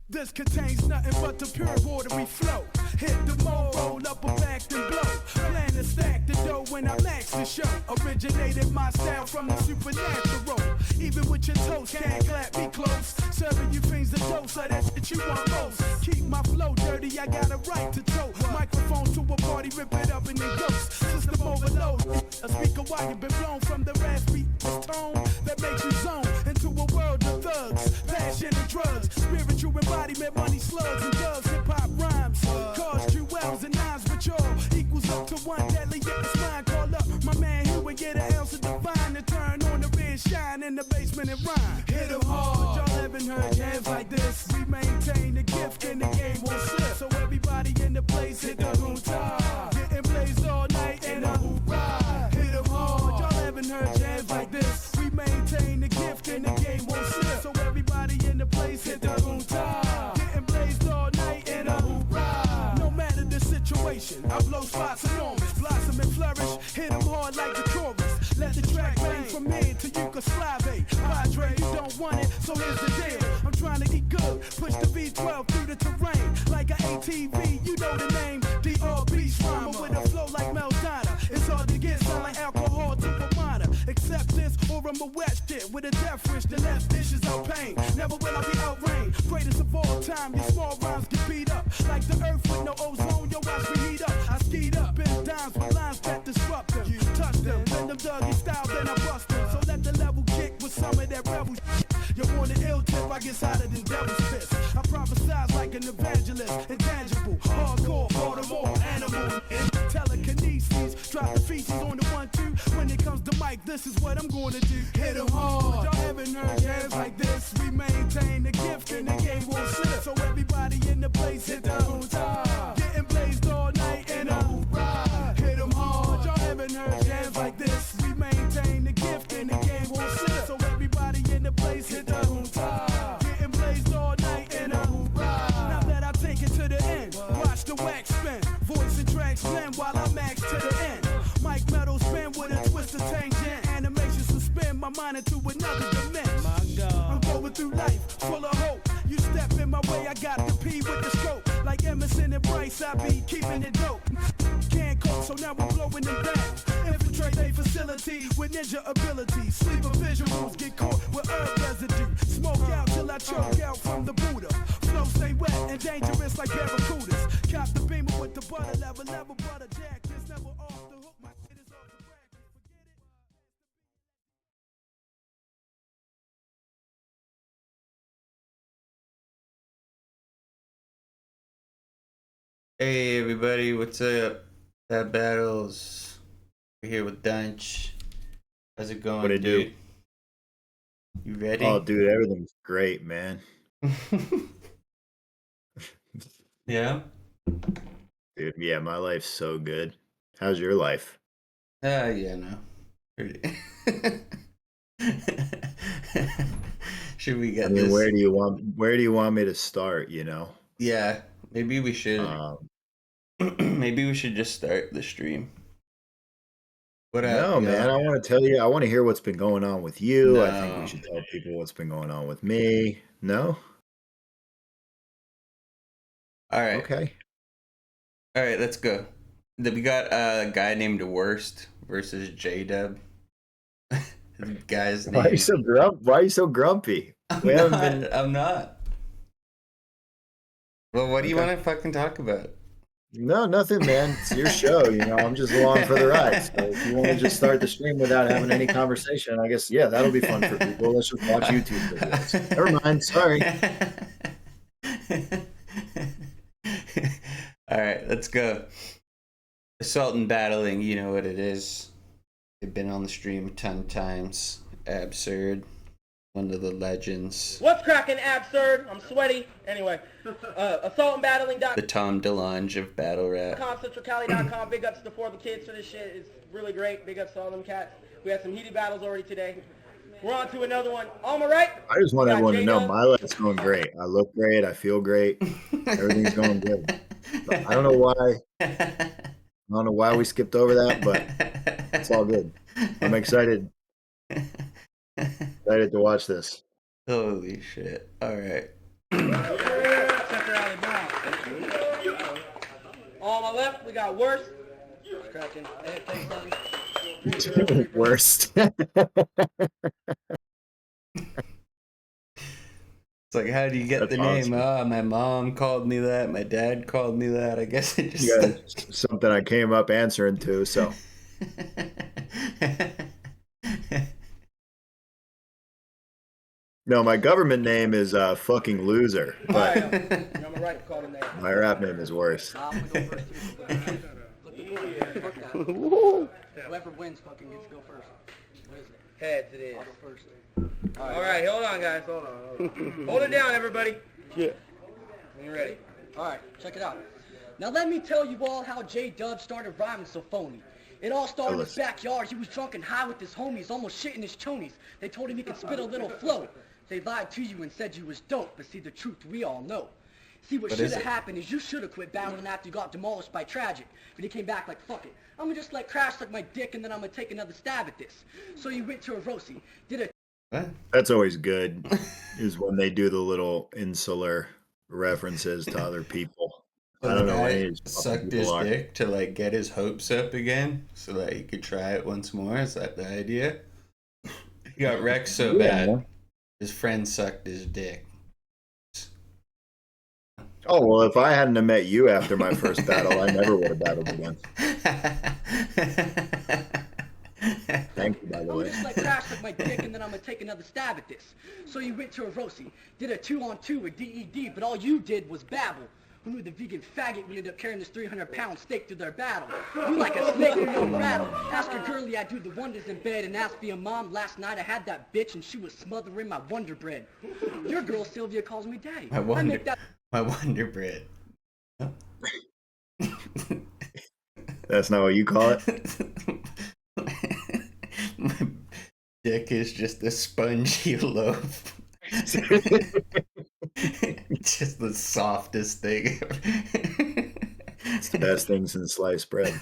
This contains nothing but the pure watery flow. Hit the mo, roll up a back and blow. Plan to stack the dough when I max the show. Originated my style from the supernatural. Even with your toast, can't clap me close. Serving you fiends a dose of that shit you want most. Keep my flow dirty, I got a right to tote. Microphone to a party, rip it up and then ghost. System overload. A speaker wire been blown from the raspy tone that makes you zone into a world of thugs, passion and drugs, spiritual embodiment, money, slugs and doves, hip hop rhymes, cars, jewels and nines, but y'all equals up to one deadly. Get this line, call up my man here and get an ounce of divine and turn on the red shine in the basement and rhyme. Hit 'em hard, y'all haven't heard jams like this. We maintain the gift and the game won't slip. So everybody in the place hit the hootah, getting blazed all night and a hoorah. Hit 'em hard, y'all haven't heard jams like this. We maintain the gift and the game won't slip. So everybody in the place hit the hootah, getting blazed all night and a hoorah. No matter the situation, I blow spots enormous, blossom and flourish. Hit 'em hard like the chorus. Let the track bang from here till you can slave. Padre, you don't want it, so here's the deal. I'm trying to eat good, push the V12 through the terrain like an ATV. You know the name, D.R. Beast rhymer with a flow like Meldana. It's hard to get, sound like alcohol to a minor. Accept this or I'm a wet shit with a death wish. The left dishes out pain. Never will I be outrained. Greatest of all time, your small rhymes get beat up like the earth with no ozone. Yo, watch me heat up. I skied up, bend dimes with lines that disrupt them. Touch them, bend them Dougie style, then I bust them. So let the level kick with some of that rebel shit. You want an ill tip, I get hotter than devil's fist. I prophesize like an evangelist, intangible, hardcore, Baltimore, animal, telekinesis. Drop the feces on the 1-2. When it comes to mic, this is what I'm gonna do. Hit 'em hard. Y'all haven't heard jams like this. We maintain the gift and the game won't slip. So everybody in the place hit the hootah, getting blazed all night and a hoorah. Hit 'em hard. Y'all haven't heard jams like this. We maintain the gift and the game won't slip. So everybody in the place hit the hootah, getting blazed all night and a hoorah. Now that I take it to the end, watch the wax spin. Voice and tracks blend while I max to the end. Mike metal spin with a twist of tangent. Animation suspend my mind into another dimension. My God. I'm going through life full of hope. You step in my way, I got the P with the scope. Like Emerson and Bryce, I be keeping it dope. Can't cope, so now I'm blowing them down. Infiltrate a facility with ninja abilities. Sleeper visuals get caught with herb residue. Smoke out till I choke out from the Buddha. Flow stay wet and dangerous like barracudas. Cop the beamer with the butter level, never butter jack. It's never off the hook, my shit is off the bracket. Forget it. Hey everybody, what's up? That Battles. We're here with Dunch. How's it going, What it dude? do? You ready? Oh, dude, everything's great, man. Yeah? Dude, yeah, my life's so good. How's your life? Yeah, no. Pretty. Should we get I mean, this? where do you want me to start, you know? Yeah, maybe we should. Maybe we should just start the stream. What up? No, man, I want to tell you, I want to hear what's been going on with you. I think No. we should tell people what's been going on with me. No? All right. Okay. All right, let's go. We got a guy named Worst versus J-Dub. The guy's name. Why are you so grumpy? I'm not. Well, what do you Okay. want to fucking talk about? No, nothing, man. It's your show, you know. I'm just along for the ride. So if you want to just start the stream without having any conversation, I guess, yeah, that'll be fun for people. Let's just watch YouTube videos. Never mind. Sorry. All right, let's go. Assault and Battling, you know what it is. They've been on the stream a ton of times. Absurd. One of the legends. What's cracking, Absurd? I'm sweaty. Anyway, assaultandbattling.com, The Tom DeLonge of battle rap. centralcali.com. Big ups to 4 the kids for this shit. It's really great. Big ups to all them cats. We had some heated battles already today. We're on to another one. On my right. I just want we got everyone to know J-Dub. my life's going great. I look great. I feel great. Everything's going good. But I don't know why. I don't know why we skipped over that, but it's all good. I'm excited. Excited to watch this. Holy shit. All right. Tucker out of bounds. On my left, we got Worst. Cracking. Hey, take something. Worst. It's like, how do you get That's the name? awesome. Oh, my mom called me that. My dad called me that. I guess it just. Yeah, it's something I came up answering to. So no, my government name is fucking loser, but You're on my right, call him there. my rap name is worse. I'm gonna go first. Flip the coin. Fuck that. Whoever wins fucking gets to go first. What is it? Heads it is. I'll go first. All right, hold on, guys. Hold on. Hold it down, everybody. Yeah. When you're ready. All right, check it out. Now let me tell you all how J-Dub started rhyming so phony. It all started in his backyard. He was drunk and high with his homies, almost shitting his chonies. They told him he could spit a little flow. They lied to you and said you was dope, but see the truth we all know. See, what should have happened is you should have quit battling after you got demolished by Tragic. But he came back like, fuck it. I'm gonna just let Crash suck my dick and then I'm gonna take another stab at this. So you went to a Rosie, did a... What? That's always good, is when they do the little insular references to other people. I don't know what any of these sucked fucking his people are. dick to like get his hopes up again, so that he could try it once more. Is that the idea? He got wrecked so bad. His friend sucked his dick. Oh, well, if I hadn't have met you after my first battle, I never would have battled again. Thank you, by the I'm way. just like Crash suck my dick and then I'm gonna take another stab at this. So you went to a Rosie, did a 2-on-2 with DED, but all you did was babble. Who knew the vegan faggot would end up carrying this 300-pound steak through their battle? You like a snake in no rattle. Ask your girlie I do the wonders in bed, and ask for your mom. Last night I had that bitch and she was smothering my Wonder Bread. Your girl Sylvia calls me daddy. I make that... My Wonder Bread. That's not what you call it? My dick is just a spongy loaf. Just the softest thing. It's the best thing since sliced bread.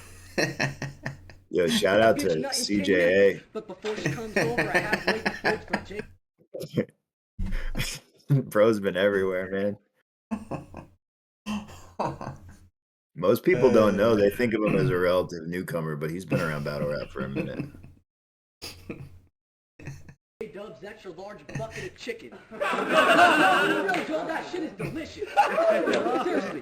Yo, shout out to CJA. But before she comes over, I have to wait for Jake. Bro's been everywhere, man. Most people don't know. They think of him as a relative newcomer, but he's been around battle rap for a minute. Dub's extra large bucket of chicken. No, really, Joe, that shit is delicious. Seriously.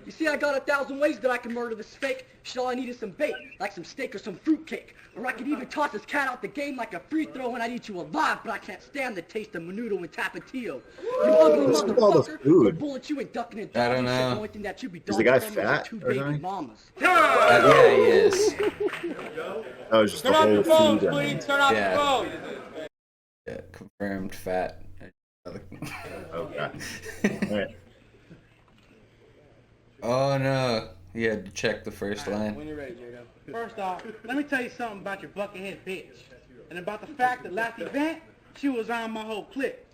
You see, I got 1,000 ways that I can murder this fake. Shit, all I need is some bait, like some steak or some fruitcake. Or I could even toss this cat out the game like a free throw and I'd eat you alive, but I can't stand the taste of menudo and tapatio. You ugly What's with all the motherfucker. food? The bullet you and ducking and I don't know. The only thing that you be Is the guy from is your fat 2 or baby something? mamas. Yeah, he is. That was just Turn the off whole your phones, feed. please. Turn off Yeah. your phones. Yeah, confirmed fat. Okay. All right. Oh no, he had to check the first line. When you're ready, J-Dub. First off, let me tell you something about your buckethead bitch. And about the fact that last event, she was on my whole clip.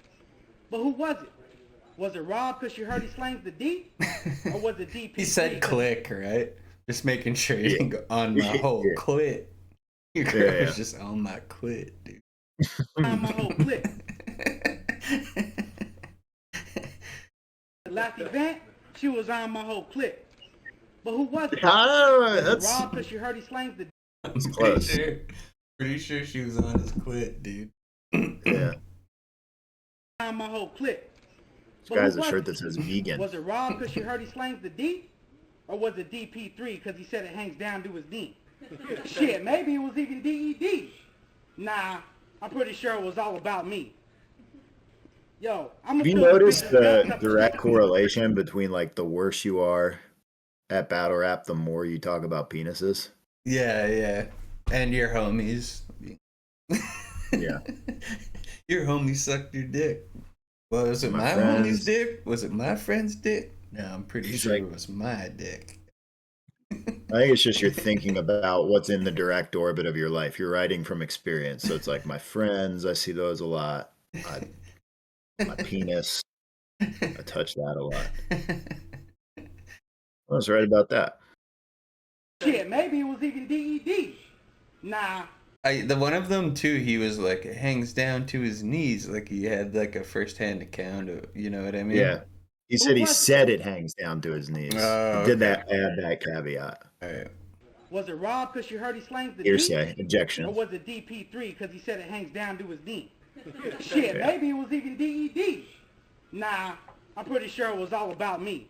But who was it? Was it Rob because she heard he slangs the D? Or was it DP? He said click, right? Just making sure you didn't go on my whole Yeah. clit. Your girl Yeah. was just on my clit, dude. On my whole clip. The last event, she was on my whole clip. But who was it? Was it That's Rob because she heard he slangs the D? I'm close. pretty sure she was on his clit, dude. yeah. On my whole clip. This guy has a shirt that says vegan. Was it Rob because she heard he slangs the D? Or was it DP3 because he said it hangs down to his knee? Shit, maybe it was even DED. Nah, I'm pretty sure it was all about me. Yo, I'm Have you noticed the direct correlation between like the worse you are at battle rap, the more you talk about penises? Yeah, yeah. And your homies. Yeah. Your homie sucked your dick. Well, was it My my friends. homie's dick? Was it my friend's dick? No, I'm pretty He's sure like- it was my dick. I think it's just you're thinking about what's in the direct orbit of your life. You're writing from experience. So it's like my friends, I see those a lot. My penis, I touch that a lot. I was right about that. Shit, maybe it was even DED. Nah, The one of them too, he was like, it hangs down to his knees, like he had like a first-hand account of, you know what I mean? Yeah. He said he said it hangs down to his knees. Oh, Did okay. that add that caveat? All right. Was it Rob because you heard he slangs the Hearsay, D? objection. Or was it DP3 because he said it hangs down to his knee? Shit, maybe it was even DED. Nah, I'm pretty sure it was all about me.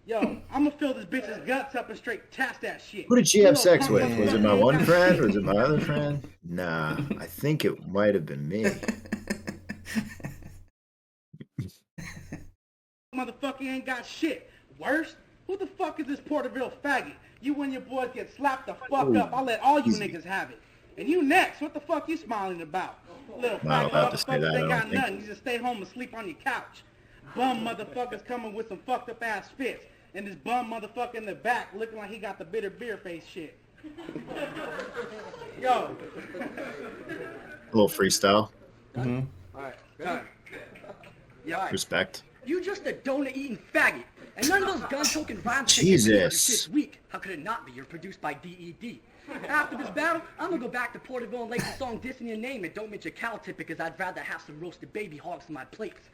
Yo, I'm gonna fill this bitch's guts up and straight test that shit. Who did she have sex with? Was it my one friend? Was it my other friend? Nah, I think it might have been me. Motherfucker ain't got shit. Worse, who the fuck is this Porterville faggot? You and your boys get slapped the fuck up. I'll let all you niggas have it. And you next. What the fuck you smiling about? Little Not faggot allowed to say motherfuckers that, I ain't got don't think. nothing. You just stay home and sleep on your couch. Bum motherfuckers coming with some fucked up ass fits. And this bum motherfucker in the back looking like he got the bitter beer face shit. Yo. A little freestyle. Alright, ready? Yeah, alright. Respect. You just a donut-eating faggot. And none of those gun-choking rhymes take Jesus. your shit's weak. How could it not be? You're produced by DED. After this battle, I'm gonna go back to Porterville and lay the song dissing your name and don't mention cow tip because I'd rather have some roasted baby hogs in my plates.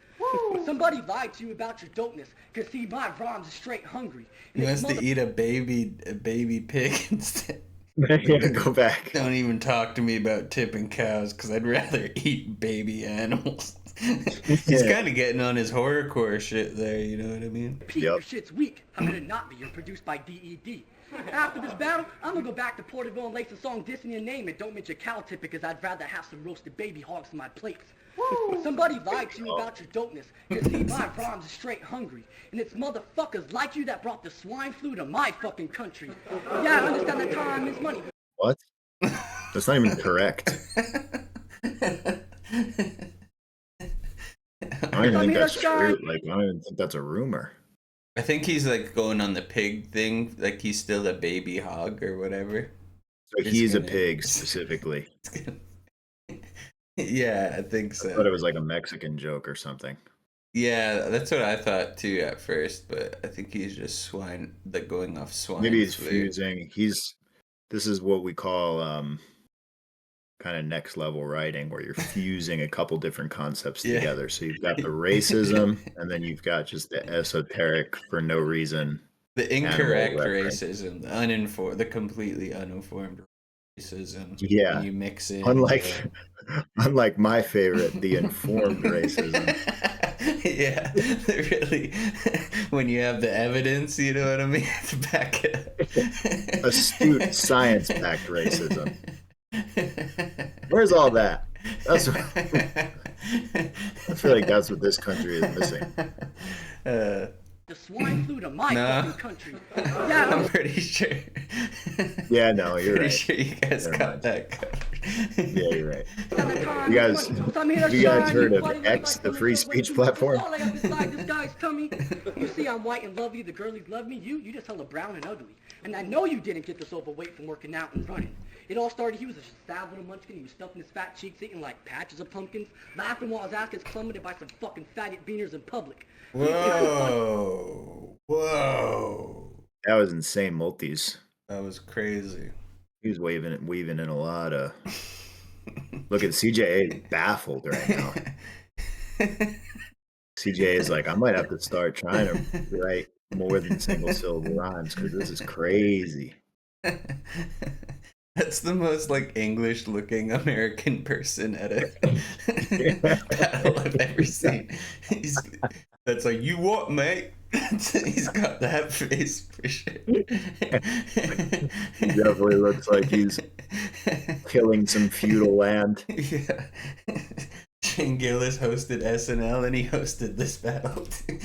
Somebody lied to you about your dopeness, cause see my rhymes are straight hungry. He wants to eat a baby pig instead. Yeah, go back. Don't even talk to me about tipping cows, because I'd rather eat baby animals. He's Yeah. kind of getting on his horrorcore shit there, you know what I mean? Pete, your shit's weak. How could it not be? You're produced by DED. After this battle, I'm gonna go back to Porterville and lace the song dissing your name and don't mention cow tip because I'd rather have some roasted baby hogs in my plates. Somebody lied to you about your dopeness, cause see my rhymes are straight hungry. And it's motherfuckers like you that brought the swine flu to my fucking country. Yeah, I understand that time is money. What? That's not even correct. I don't even think that's true. Like, I don't even think that's a rumor. I think he's like going on the pig thing, like he's still a baby hog or whatever. So he's a pig specifically. Yeah, I think I so. thought it was like a Mexican joke or something. Yeah, that's what I thought too at first, but I think he's just swine, like going off swine. Maybe he's flu. fusing. This is what we call kind of next level writing, where you're fusing a couple different concepts Yeah. together. So you've got the racism, and then you've got just the esoteric for no reason. The incorrect animal reference. racism, the uninformed, the completely uninformed racism. Yeah. And you mix in. Unlike my favorite, the informed racism. Yeah, really. When you have the evidence, you know what I mean, to back it up. Astute science-backed racism. Where's all that? That's what, I feel like that's what this country is missing. The swine flu to my No. fucking country. Yeah, I'm pretty sure. Yeah, no, you're Pretty right. sure you guys Never got mind. that covered. Yeah, you're right. You You guys heard of X, the free speech platform? All I got beside this guy's tummy. You see I'm white and lovely, the girlies love me. You just hella brown and ugly. And I know you didn't get this overweight from working out and running. It all started, he was a sad little munchkin. He was stuffing his fat cheeks, eating like patches of pumpkins, laughing while his ass gets plummeted by some fucking faggot beaners in public. Whoa. Whoa. That was insane, Multis. That was crazy. He was weaving in a lot of. Look at CJA baffled right now. CJA is like, I might have to start trying to write more than single syllable rhymes because this is crazy. That's the most like English looking American person at a battle I've ever seen. That's like, you what, mate? He's got that face for sure. He definitely looks like he's killing some feudal land. Yeah. Shane Gillis hosted SNL and he hosted this battle too.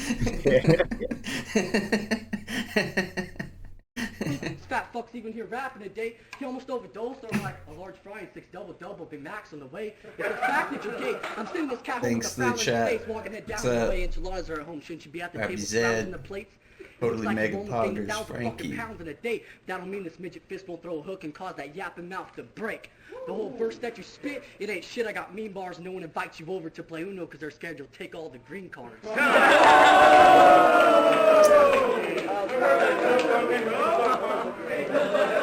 This fat fuck's even here rapping today. He almost overdosed on like a large fry and 6 double, Big Macs on the way. It's the fact that you're gay. I'm sitting this cat Thanks with a to the frown on chat. his face, walking head down What's the up? way. Enchiladas are at home. Shouldn't you be at the Happy table Zed. browsing the plates? Totally Looks like mega you've only gained poggers, 1,000 fucking Frankie. pounds in a day. That'll mean this midget fist won't throw a hook and cause that yapping mouth to break. The whole verse that you spit, it ain't shit. I got mean bars. No one invites you over to play Uno because they're scared you'll take all the green cards.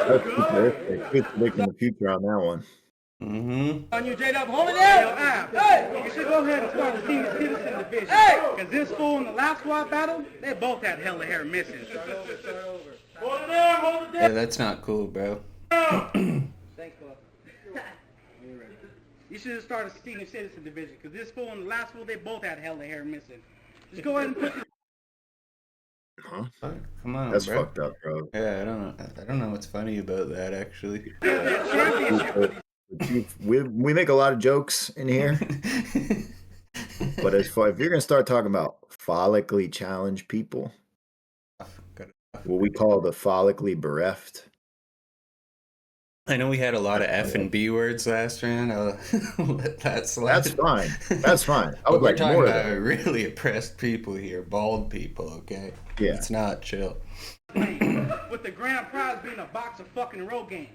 That's predicting the future on that one. On you, J-Dub, hold it down! Hey! You should go ahead and start the senior citizen division. Hey! Because this fool and the last squad battle, they both had hella hair missing. Hold it down! Yeah, that's not cool, bro. Thanks, bud. You should have started the senior citizen division. Because this fool and the last fool, they both had hella hair missing. Just go ahead and put Huh? Come on, That's bro. fucked up, bro. Yeah, I don't know what's funny about that, actually. that championship. We make a lot of jokes in here, but if you're gonna start talking about follically challenged people, what we call the follically bereft. I know we had a lot of F and B words last round. I'll let that slide. That's fine. That's fine. I But would we're like talking more of about that. really oppressed people here, bald people, okay? Yeah. It's not chill. With the grand prize being a box of fucking Rogaine.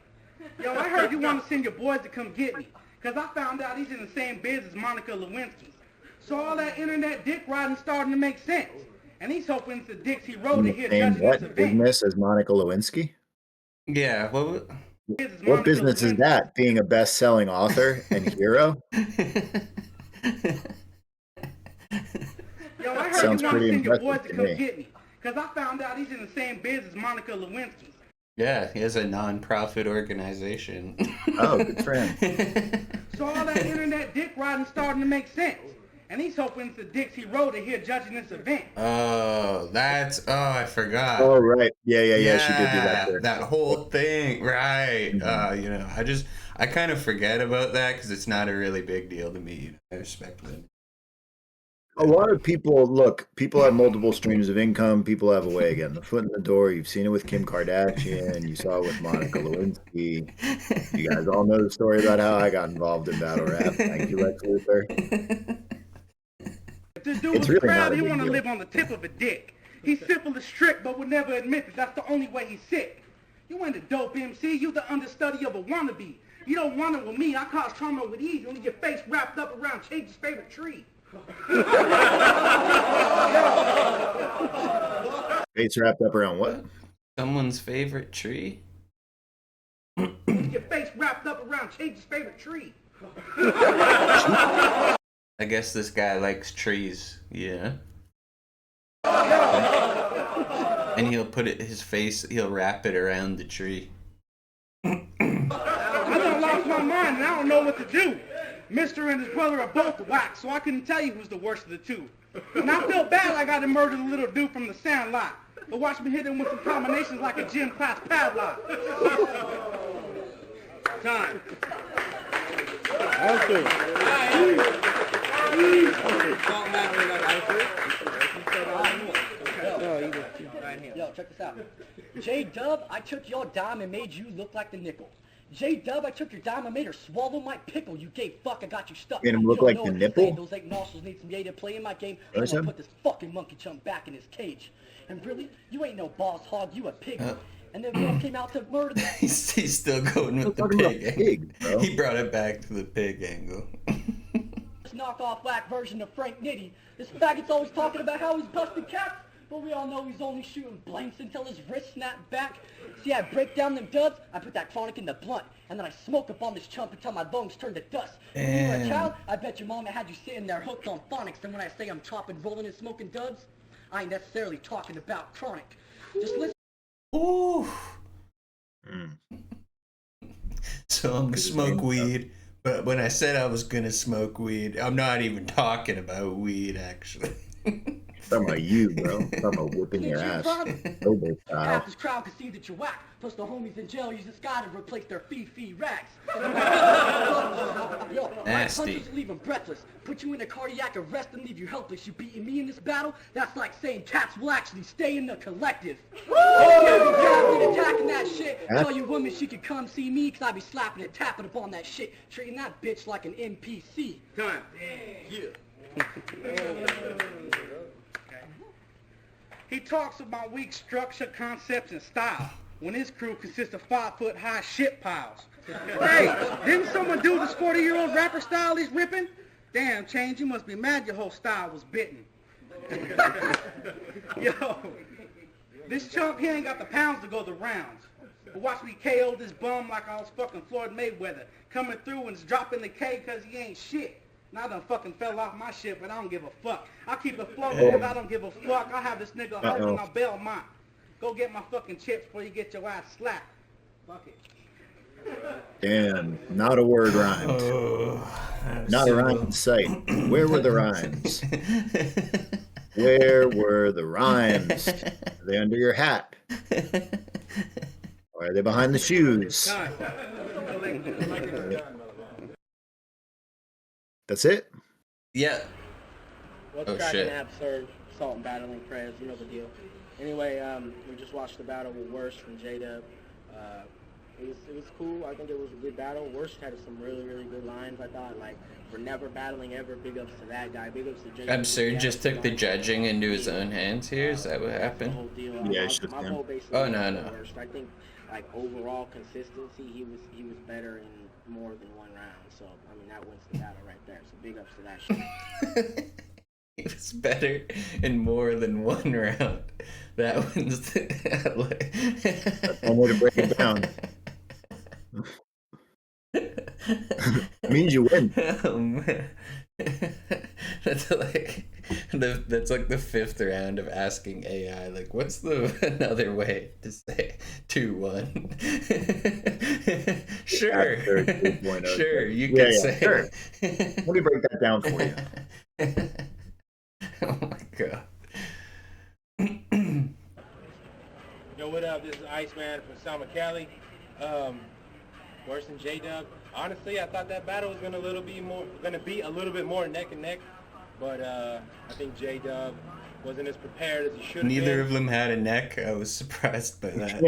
Yo, I heard you want to send your boys to come get me. Because I found out he's in the same biz as Monica Lewinsky. So all that internet dick riding starting to make sense. And he's hoping it's the dicks he wrote to hear And judging what this event. business is Monica Lewinsky? Yeah, well, What business is that? Being a best-selling author and hero? Yo, I heard Sounds you want to pretty send your boys impressive to to come me. get me. Because I found out he's in the same biz as Monica Lewinsky. yeah, he has a non-profit organization. Oh, good for him. So all that internet dick riding starting to make sense. And he's hoping it's the dicks he wrote to hear judging this event. Oh, I forgot. Oh, right. Yeah. She did do that. There. That whole thing, right? Mhm. You know, I kind of forget about that because it's not a really big deal to me. You know, I respect them. A lot of people have multiple streams of income. People have a way of getting the foot in the door. You've seen it with Kim Kardashian. You saw it with Monica Lewinsky. You guys all know the story about how I got involved in battle rap. Thank you, Lex Luthor. If this dude It's was really proud, not a he big want to deal. live on the tip of a dick. He's simple as strict, but would never admit that that's the only way he's sick. You ain't a dope MC, you the understudy of a wannabe. You don't want it with me, I cause trauma with ease. You need your face wrapped up around Chase's favorite tree. Face wrapped up around what? Someone's favorite tree? You need your face wrapped up around Chase's favorite tree. I guess this guy likes trees, yeah. And he'll put he'll wrap it around the tree. I done lost my mind and I don't know what to do. Mr. and his brother are both whack, so I couldn't tell you who's the worst of the two. And I feel bad like I done murdered a little dude from the Sandlot. But watch me hit him with some combinations like a gym class padlock. Time. Yo, check this out. J-Dub, I took your dime and made you look like the nickel. J-Dub, I took your dime and made her swallow my pickle. You gay fuck, I got you stuck. Made him look You like don't the know what he's nipple? saying. Those 8 nostrils need some yay to play in my game. I'm Where's gonna him? put this fucking monkey chump back in his cage. And really, you ain't no boss hog, you a pig. And then we all came out to murder the... He's still going with the talking about pig pig, angle. bro. He brought it back to the pig angle. This knockoff whack version of Frank Nitty. This faggot's always talking about how he's busting cats, but we all know he's only shooting blanks until his wrist snapped back. See, I break down them dubs, I put that chronic in the blunt, and then I smoke up on this chump until my lungs turn to dust. When you were a Damn. child, I bet your mama had you sitting there hooked on phonics, and when I say I'm chopping, rolling, and smoking dubs, I ain't necessarily talking about chronic. Just listen. Ooh. Mm. So I'm gonna smoke weed, but when I said I was gonna smoke weed, I'm not even talking about weed actually. Talking about you, bro. Talking about whipping your ass. Hobo style. Half this crowd can see that you're whack. Plus the homies in jail use this guy to replace their fee rags. Yo, my Nasty. punches leave them breathless. Put you in a cardiac arrest and leave you helpless. You beating me in this battle? That's like saying cats will actually stay in the collective. Yeah, attacking that shit. Huh? Tell your woman she could come see me cause I be slapping and tapping upon that shit. Treating that bitch like an NPC. Time. He talks about weak structure, concepts, and style, when his crew consists of 5-foot-high shit piles. Hey, didn't someone do this 40-year-old rapper style he's ripping? Damn, Change, you must be mad your whole style was bitten. Yo, this chump, he ain't got the pounds to go the rounds. But watch me KO this bum like I was fucking Floyd Mayweather. Coming through and dropping the K cause he ain't shit. Now I done fucking fell off my shit, but I don't give a fuck. I keep it floating cause I don't give a fuck. I have this nigga holding my Belmont. Go get my fucking chips before you get your ass slapped. Fuck it. Damn, not a word rhymed. Not a rhyme in sight. Where were the rhymes? Where were the rhymes? Are they under your hat? Or are they behind the shoes? That's it? Yeah. What's cracking, absurd, salt and battling prayers, you know the deal. Anyway, we just watched the battle with Worst from J-Dub. It was cool. I think it was a good battle. Worst had some really, really good lines. I thought, like, we're never battling ever. Big ups to that guy. Big ups to J-Dub. Absurd just took the judging into his own hands here. Is that what happened? Yeah, it's just my him. whole basically Oh, no. Worst. I think, like, overall consistency, he was better in more than one round. So, I mean, that wins the battle right there. So, big ups to that shit. He was better in more than one round. That one's That's one way to break it down. It means you win. Oh, man. That's like the fifth round of asking AI, like, what's another way to say 2-1? Sure. After 2.0. Sure, you can say sure. Let me break that down for you. Oh my god. Yo, what up? This is Iceman from Sama Cali. Worse than J-Dub. Honestly, I thought that battle was gonna be a little bit more neck and neck, but I think J-Dub wasn't as prepared as he should have been. Neither of them had a neck. I was surprised by that.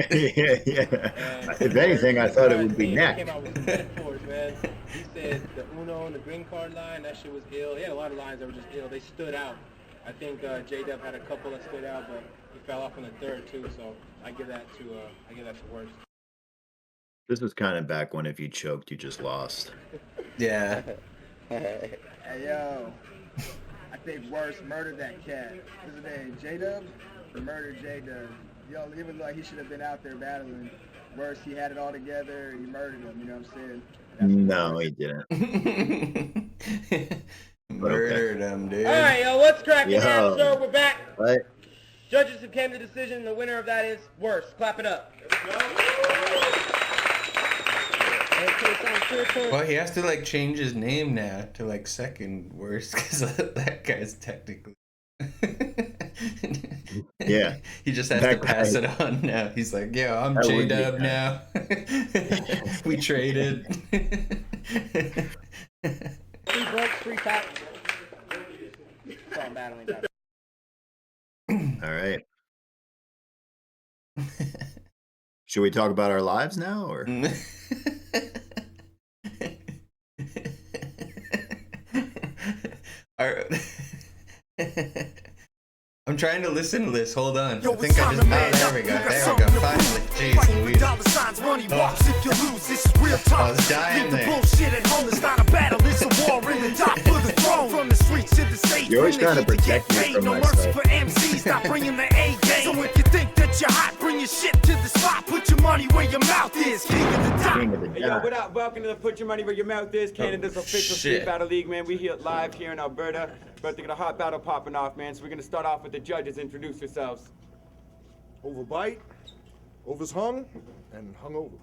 yeah. If anything, I thought it would be neck. He came out with some metaphors, man. He said the Uno and the green card line, that shit was ill. He had a lot of lines that were just ill. They stood out. I think J-Dub had a couple that stood out, but he fell off in the third too. So I give that to Worst. This was kind of back when if you choked, you just lost. Yeah. Hey, yo. I think Worst murdered that cat. What's his name? J-Dub? Murdered J-Dub. Yo, even like he should have been out there battling. Worst, he had it all together. He murdered him, you know what I'm saying? No, he didn't. Murdered him, dude. All right, yo, what's cracking, Yo. absurd? We're back. Right? Judges have came to the decision, and the winner of that is Worst. Clap it up. Well, he has to like change his name now to like second worst because that guy's technically. Yeah. He just has That to pass guy- it on now. He's like, yeah, I'm That would be J-Dub nice. now. We traded. 3 breaks, 3 taps. Salt and battling battle. All right. Should we talk about our lives now, or? I'm trying to listen to this. Hold on. Yo, I think I just. There we go. Finally. Jeez Louise. I was dying there. You're always trying to protect me from myself. So if you think that you're hot, bring your shit to the spot. Put your money where your mouth is. King of the top. King of the Hey, yo, dot. what up? Welcome to the Put Your Money Where Your Mouth Is, Canada's official shit. Street Battle League, man. We here live here in Alberta. About to get a hot battle popping off, man. So we're gonna start off with the judges. Introduce yourselves. Overbite, overhung, and hungover.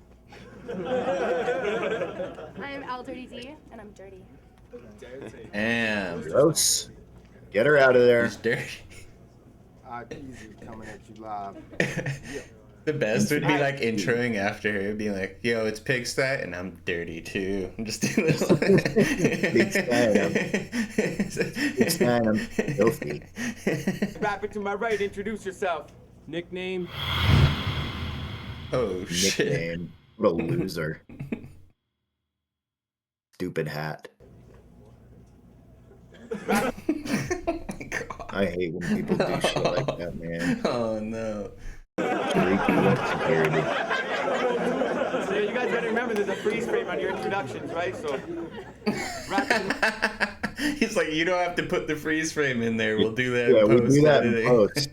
I'm Al Dirty D, and I'm dirty. Damn. Gross. Get her out of there. He's dirty. Easy coming at you live. The best would be like introing after her, being like, "Yo, it's Pigsty, and I'm dirty too." I'm just doing this. Pigsty, I'm filthy. Rapper to my right, introduce yourself. Nickname? Oh shit! Nickname. What a loser. Stupid hat. Oh my God. I hate when people do shit like that, man. Oh no. Freaky insecurity. So you guys gotta remember there's a freeze frame on your introductions, right? So, rapper. He's like, you don't have to put the freeze frame in there. We'll do that. Yeah, in we'll post do that in editing." post.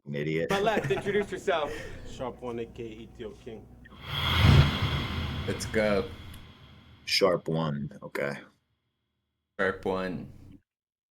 Fucking idiot. My left, introduce yourself. Sharp One, aka ETO King. Let's go. Sharp One. Okay. Sharp One.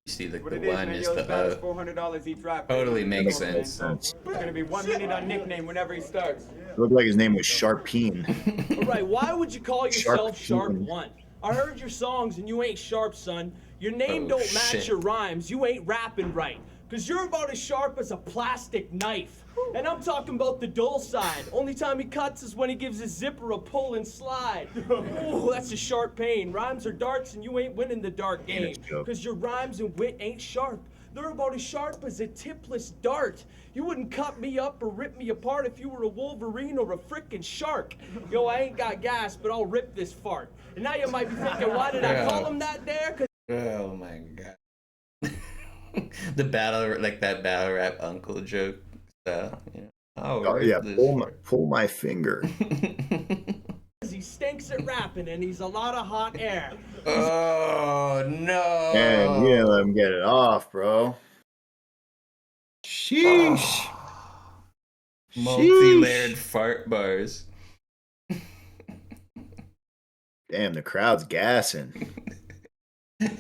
You see, like What the it is, one man, is yo, the this battle's $400 each rap. Totally makes Makes sense. sense. It's gonna be 1 minute on nickname whenever he starts. It looked like his name was Sharpeen. All right, why would you call yourself Sharp Sharpeen. One? I heard your songs and you ain't sharp, son. Your name Oh, don't match shit. your rhymes. You ain't rapping right. Cause you're about as sharp as a plastic knife. And I'm talking about the dull side. Only time he cuts is when he gives his zipper a pull and slide. Ooh, that's a sharp pain. Rhymes are darts and you ain't winning the dart game. Cause your rhymes and wit ain't sharp. They're about as sharp as a tipless dart. You wouldn't cut me up or rip me apart if you were a Wolverine or a frickin' shark. Yo, I ain't got gas, but I'll rip this fart. And now you might be thinking, why did I call him that there? 'Cause Oh my god. The battle, like that battle rap uncle joke. So, Oh yeah, pull my finger. he stinks at rapping and he's a lot of hot air. Oh no. Man, you didn't let him get it off, bro. Sheesh. Multi-layered fart bars. Damn, the crowd's gassing. What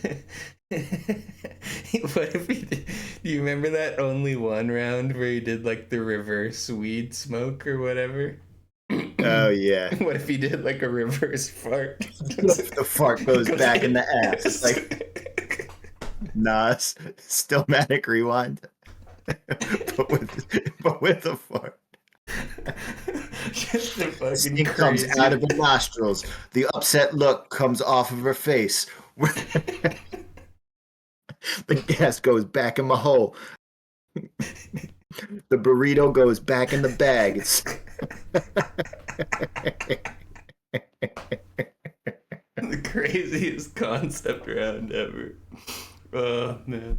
if he did? Do you remember that only one round where he did like the reverse weed smoke or whatever? Oh yeah. What if he did like a reverse fart? The fart goes back in the ass. It's like Nas, Stillmatic Rewind. but with the fart. Just the fucking Stink comes crazy. out of her nostrils. The upset look comes off of her face. The gas goes back in my hole. The burrito goes back in the bag. The craziest concept round ever. Oh man.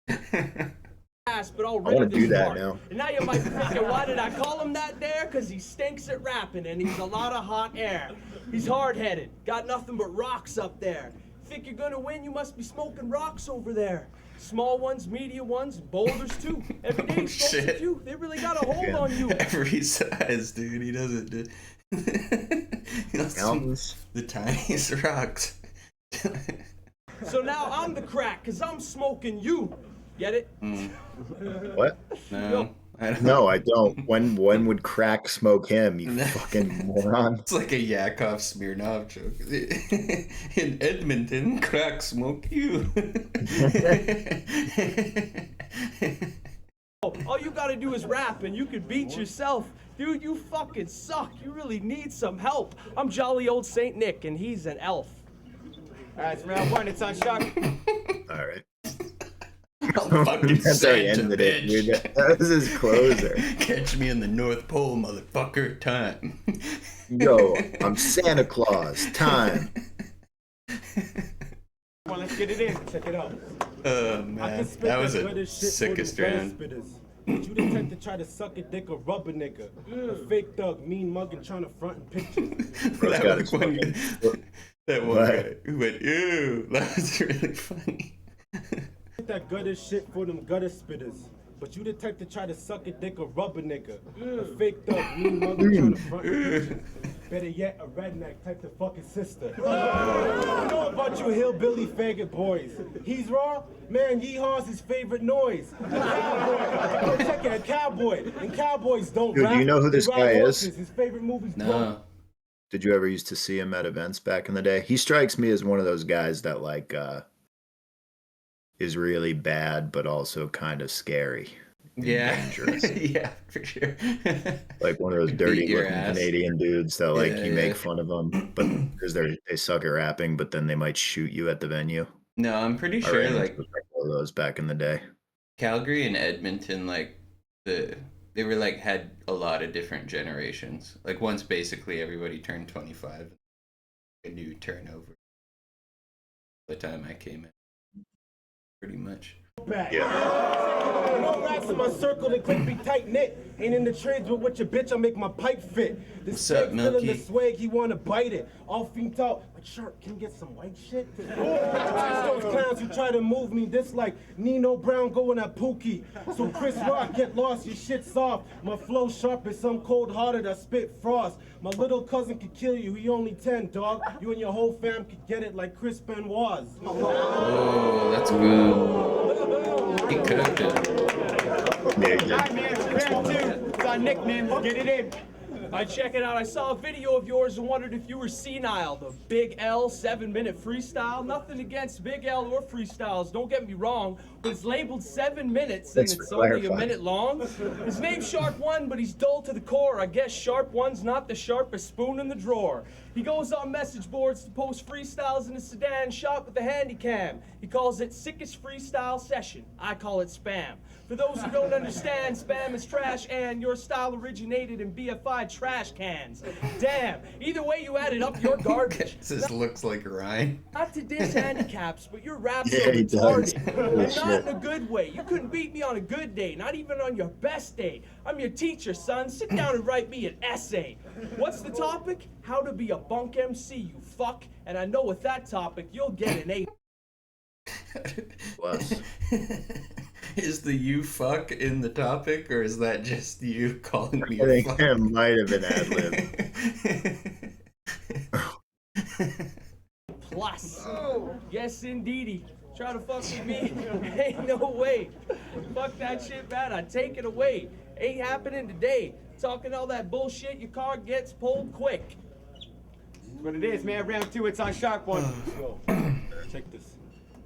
But I'll I want rip to do this that fart. now. And now you might be thinking, why did I call him that there? Cause he stinks at rapping and he's a lot of hot air. He's hard-headed, got nothing but rocks up there. Think you're gonna win, you must be smoking rocks over there. Small ones, medium ones, boulders too. Every day he smokes a Shit. few, they really got a hold on you. Every size, dude. He doesn't do. Mountains. The tiniest rocks. So now I'm the crack, cause I'm smoking you. Get it? What? No. I don't. No, I don't. When would crack smoke him, you fucking moron? It's like a Yakov Smirnov joke. In Edmonton, crack smoke you. All you gotta do is rap and you can beat yourself. Dude, you fucking suck. You really need some help. I'm jolly old Saint Nick and he's an elf. Alright, it's round one, it's on Sharp. Alright. I'm fucking That's how he Santa, ended it, bitch. dude. That was his closer. Catch me in the North Pole, motherfucker. Time. Yo, I'm Santa Claus. Time. Come on, let's get it in. Check it out. Oh I can man, spit that was the a goodest shit for sickest them round. spitters. But you the type to try to suck a dick or rub a nigga. A fake thug, mean mugging, trying to front and pictures. Bro's That got was his when fucking- that one What? guy who went, ew. That was really funny. Get that gutter shit for them gutter spitters. But you the type to try to suck a dick or rub a nigga. A fake thug, mean mugging, trying to front and pictures. Better yet, a redneck type to fucking sister. I know about you hillbilly faggot boys. He's raw, man, yeehaw's his favorite noise. A cowboy. Check it, a cowboy. And cowboys don't Dude, rap. do you know who this they ride guy is? horses. His favorite movie's No. Did you ever used to see him at events back in the day? He strikes me as one of those guys that is really bad, but also kind of scary. and Yeah. dangerous. Yeah, for sure. Like one of those Beat dirty your looking ass. Canadian dudes that like Yeah, you make yeah. fun of them, but because they suck at rapping, but then they might shoot you at the venue. No, I'm pretty I sure ran into like a couple of those back in the day. Calgary and Edmonton, like they were like had a lot of different generations. Like once basically everybody turned 25, a new turnover. By the time I came in, pretty much. back. Yeah. No rats in my circle, they quick be tight knit. Ain't in the trades, but with your bitch, I make my pipe fit. This What's up, pig feeling the Milky? swag, he wanna bite it. All fiend out, like, sharp, can you get some white shit? Those clowns who try to move me, this like Nino Brown going at Pookie. So Chris Rock, get lost, your shit's soft. My flow sharp as some cold-hearted, I spit frost. My little cousin could kill you, he only 10, dog. You and your whole fam could get it like Chris Benoit. Oh, that's good. He cooked it. It's our nickname. Get it in. Check it out. I saw a video of yours and wondered if you were senile. The Big L 7-minute freestyle. Nothing against Big L or freestyles. Don't get me wrong, but it's labeled 7 minutes and it's only a minute long. His name's Sharp One, but he's dull to the core. I guess Sharp One's not the sharpest spoon in the drawer. He goes on message boards to post freestyles in a sedan shot with a handy cam. He calls it sickest freestyle session. I call it spam. For those who don't understand, spam is trash and your style originated in BFI trash cans. Damn, either way you added up, you're garbage. This looks like Ryan. Not to diss handicaps, but your raps Yeah, are he does. retarded. Holy And not shit. in a good way. You couldn't beat me on a good day, not even on your best day. I'm your teacher, son. Sit down and write me an essay. What's the topic? How to be a bunk MC, you fuck. And I know with that topic, you'll get an A. Plus. Is the you fuck in the topic, or is that just you calling me I a think fuck? it might have been ad-lib. Plus. Yes, indeedy. Try to fuck with me. Ain't no way. Fuck that shit, man. I take it away. Ain't happening today. Talking all that bullshit, your car gets pulled quick. That's what it is, man. Round 2, it's on Sharp One. Yo, check this.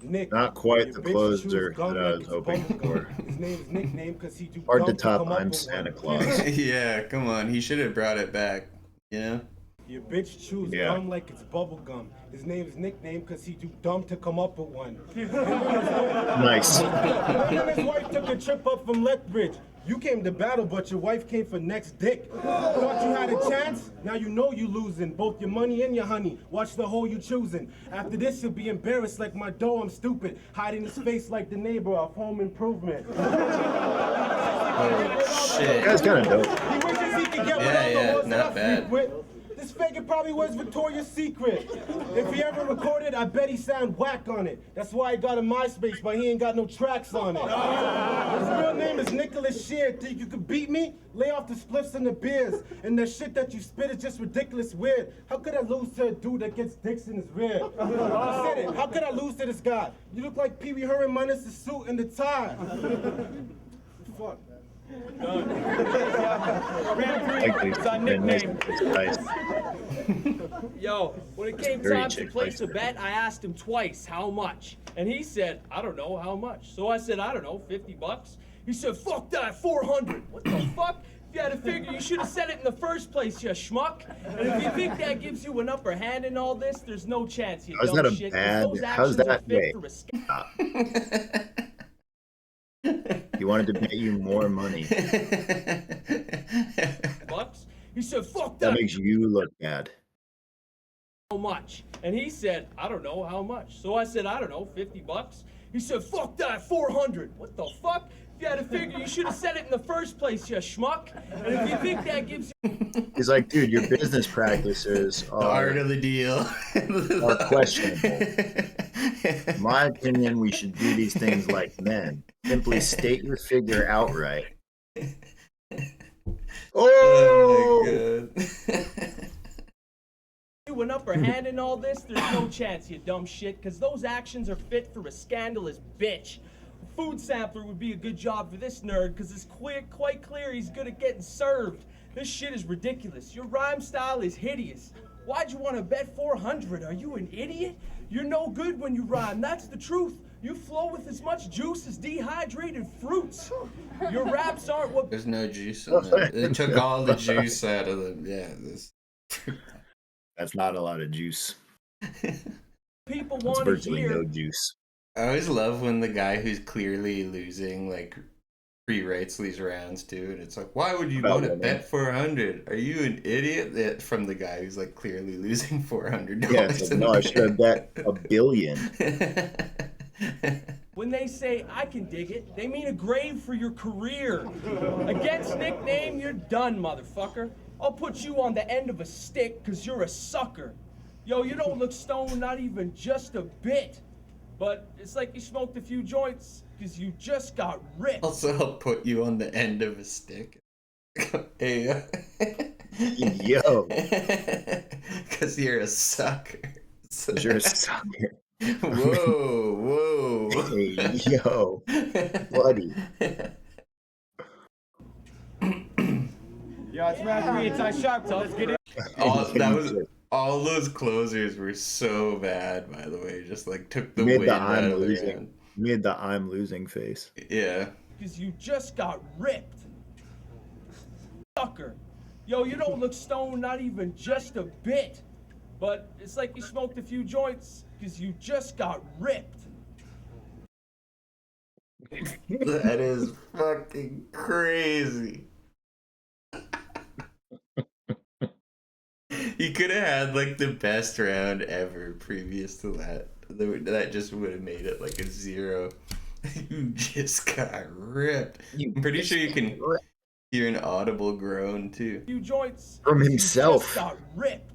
Nick. Not quite your the bitch closer chews gum that I like was it's hoping bubblegum. for. His name is nickname because he do Hard to dumb top come up I'm with Santa one. Claus. Yeah, come on. He should have brought it back. You know? Your bitch chews Yeah. gum like it's bubble gum. His name is nickname because he too dumb to come up with one. Nice. Him and his wife took a trip up from Lethbridge. You came to battle, but your wife came for next dick. Thought you had a chance? Now you know you losing. Both your money and your honey. Watch the hole you choosing. After this, you'll be embarrassed like my dough, I'm stupid. Hiding his face like the neighbor of Home Improvement. Shit. That's kind of dope. He wishes he could get Yeah, without yeah, the ones that not I bad. freak with. This faggot probably was Victoria's Secret. If he ever recorded, I bet he sound whack on it. That's why he got a MySpace, but he ain't got no tracks on it. His real name is Nicholas Shear. Think you could beat me? Lay off the spliffs and the beers. And the shit that you spit is just ridiculous weird. How could I lose to a dude that gets dicks in his rear? I said it. How could I lose to this guy? You look like Pee Wee Herman minus the suit and the tie. Fuck. It's our nickname. Nice. Yo, when it came Very time to chick place a like bet, I asked him twice how much. And he said, I don't know how much. So I said, I don't know, 50 bucks. He said, fuck that, 400. What the fuck? If you had to figure, you should have said it in the first place, you schmuck. And if you think that gives you an upper hand in all this, there's no chance, you How's dumb that a shit. 'cause bad- those how's actions are that fit way? for a scam. He wanted to bet you more money. Bucks. He said, fuck That that. makes you look bad. How much? And he said, I don't know how much. So I said, I don't know, 50 bucks. He said, fuck that, 400. What the fuck? If you had to figure, you should have said it in the first place, you schmuck. And if you think that gives you... He's like, dude, your business practices The art of the deal. are questionable. In my opinion, we should do these things like men. Simply state your figure outright. Oh my god. you an upper hand in all this, there's no chance, you dumb shit, because those actions are fit for a scandalous bitch. A food sampler would be a good job for this nerd, because it's quite clear he's good at getting served. This shit is ridiculous. Your rhyme style is hideous. Why'd you want to bet 400? Are you an idiot? You're no good when you rhyme, that's the truth. You flow with as much juice as dehydrated fruits. Your raps aren't what... There's no juice in that. They took all the juice out of them. Yeah, this. That's not a lot of juice. people It's want to virtually hear. no juice. I always love when the guy who's clearly losing, like, pre-writes these rounds too, and it's like, why would you About want to women. bet 400? Are you an idiot? That from the guy who's like clearly losing $400. Yeah, it's like, no, I should have bet $1 billion. When they say I can dig it, they mean a grave for your career. Against nickname, you're done, motherfucker. I'll put you on the end of a stick because you're a sucker. Yo, you don't look stoned, not even just a bit. But it's like you smoked a few joints because you just got ripped. Also, I'll put you on the end of a stick. Hey, Yo. Because you're a sucker. You're a sucker. Whoa. Hey, yo. Buddy. Yo, it's round 3. It's on sharp, so let's get it. All those closers were so bad, by the way. Just like took the Made wind the out I'm of their losing. hand. Made the I'm losing face. Yeah. Because you just got ripped. Sucker. Yo, you don't look stoned, not even just a bit. But it's like you smoked a few joints because you just got ripped. That is fucking crazy. He could have had like the best round ever previous to that. That just would have made it like a 0. You just got ripped. I'm pretty sure you can hear an audible groan too. Few joints from you himself. just got ripped.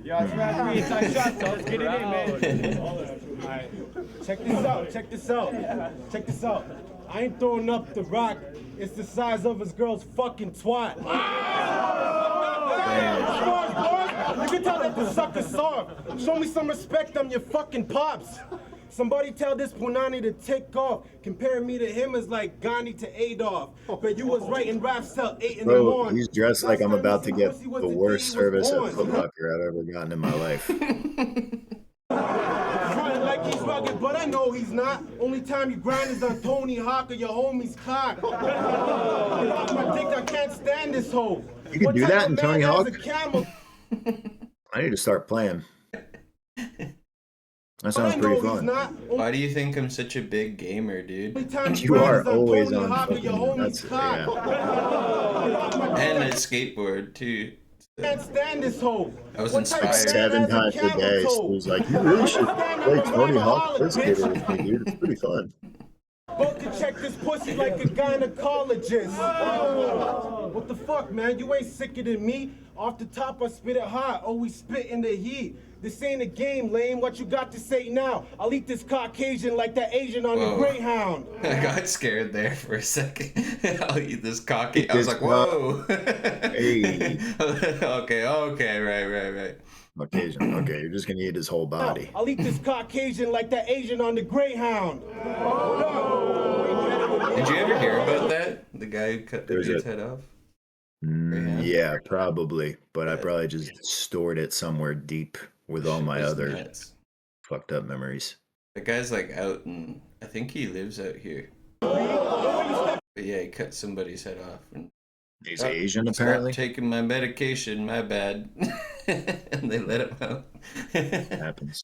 Yo, it's round 3. It's on sharp, so let's get it in, man. Alright, check this out. I ain't throwing up the rock. It's the size of his girl's fucking twat. You can tell that the sucker's soft. Show me some respect, I'm your fucking pops. Somebody tell this Punani to take off. Comparing me to him is like Gandhi to Adolf. But you was writing raps till 8 in the Bro, morning. he's dressed like I'm about to get the worst service at Foot Locker I've ever gotten in my life. Frontin' like he's rugged, but I know he's not. Only time you grind is on Tony Hawk or your homie's cock. Get off my dick, I can't stand this hoe. You can do that in Tony Hawk? A camel? I need to start playing. That sounds pretty fun. Why do you think I'm such a big gamer, dude? You are always on fucking. That's yeah. And I skateboard too. Can't stand this hoe. I was inspired. 7 times a day. So he was like, you really should play Tony Hawk Pro Skater with me, dude. It's pretty fun. Both can check this pussy like a gynecologist. What the fuck, man? You ain't sicker than me. Off the top, I spit it hot. Always spit in the heat. This ain't a game, lame. What you got to say now? I'll eat this Caucasian like that Asian on the Greyhound. I got scared there for a second. I'll eat this cocky. I was like, whoa. Hey. Okay, right. Caucasian. Okay, you're just gonna eat his whole body. I'll eat this Caucasian like that Asian on the Greyhound. Did you ever hear about that? The guy who cut the dude's head off? Yeah, probably. But I probably just stored it somewhere deep with all my other fucked up memories. The guy's like out and I think he lives out here. But yeah, he cut somebody's head off. And he's Asian, apparently. Taking my medication, my bad. And they let him out. Happens.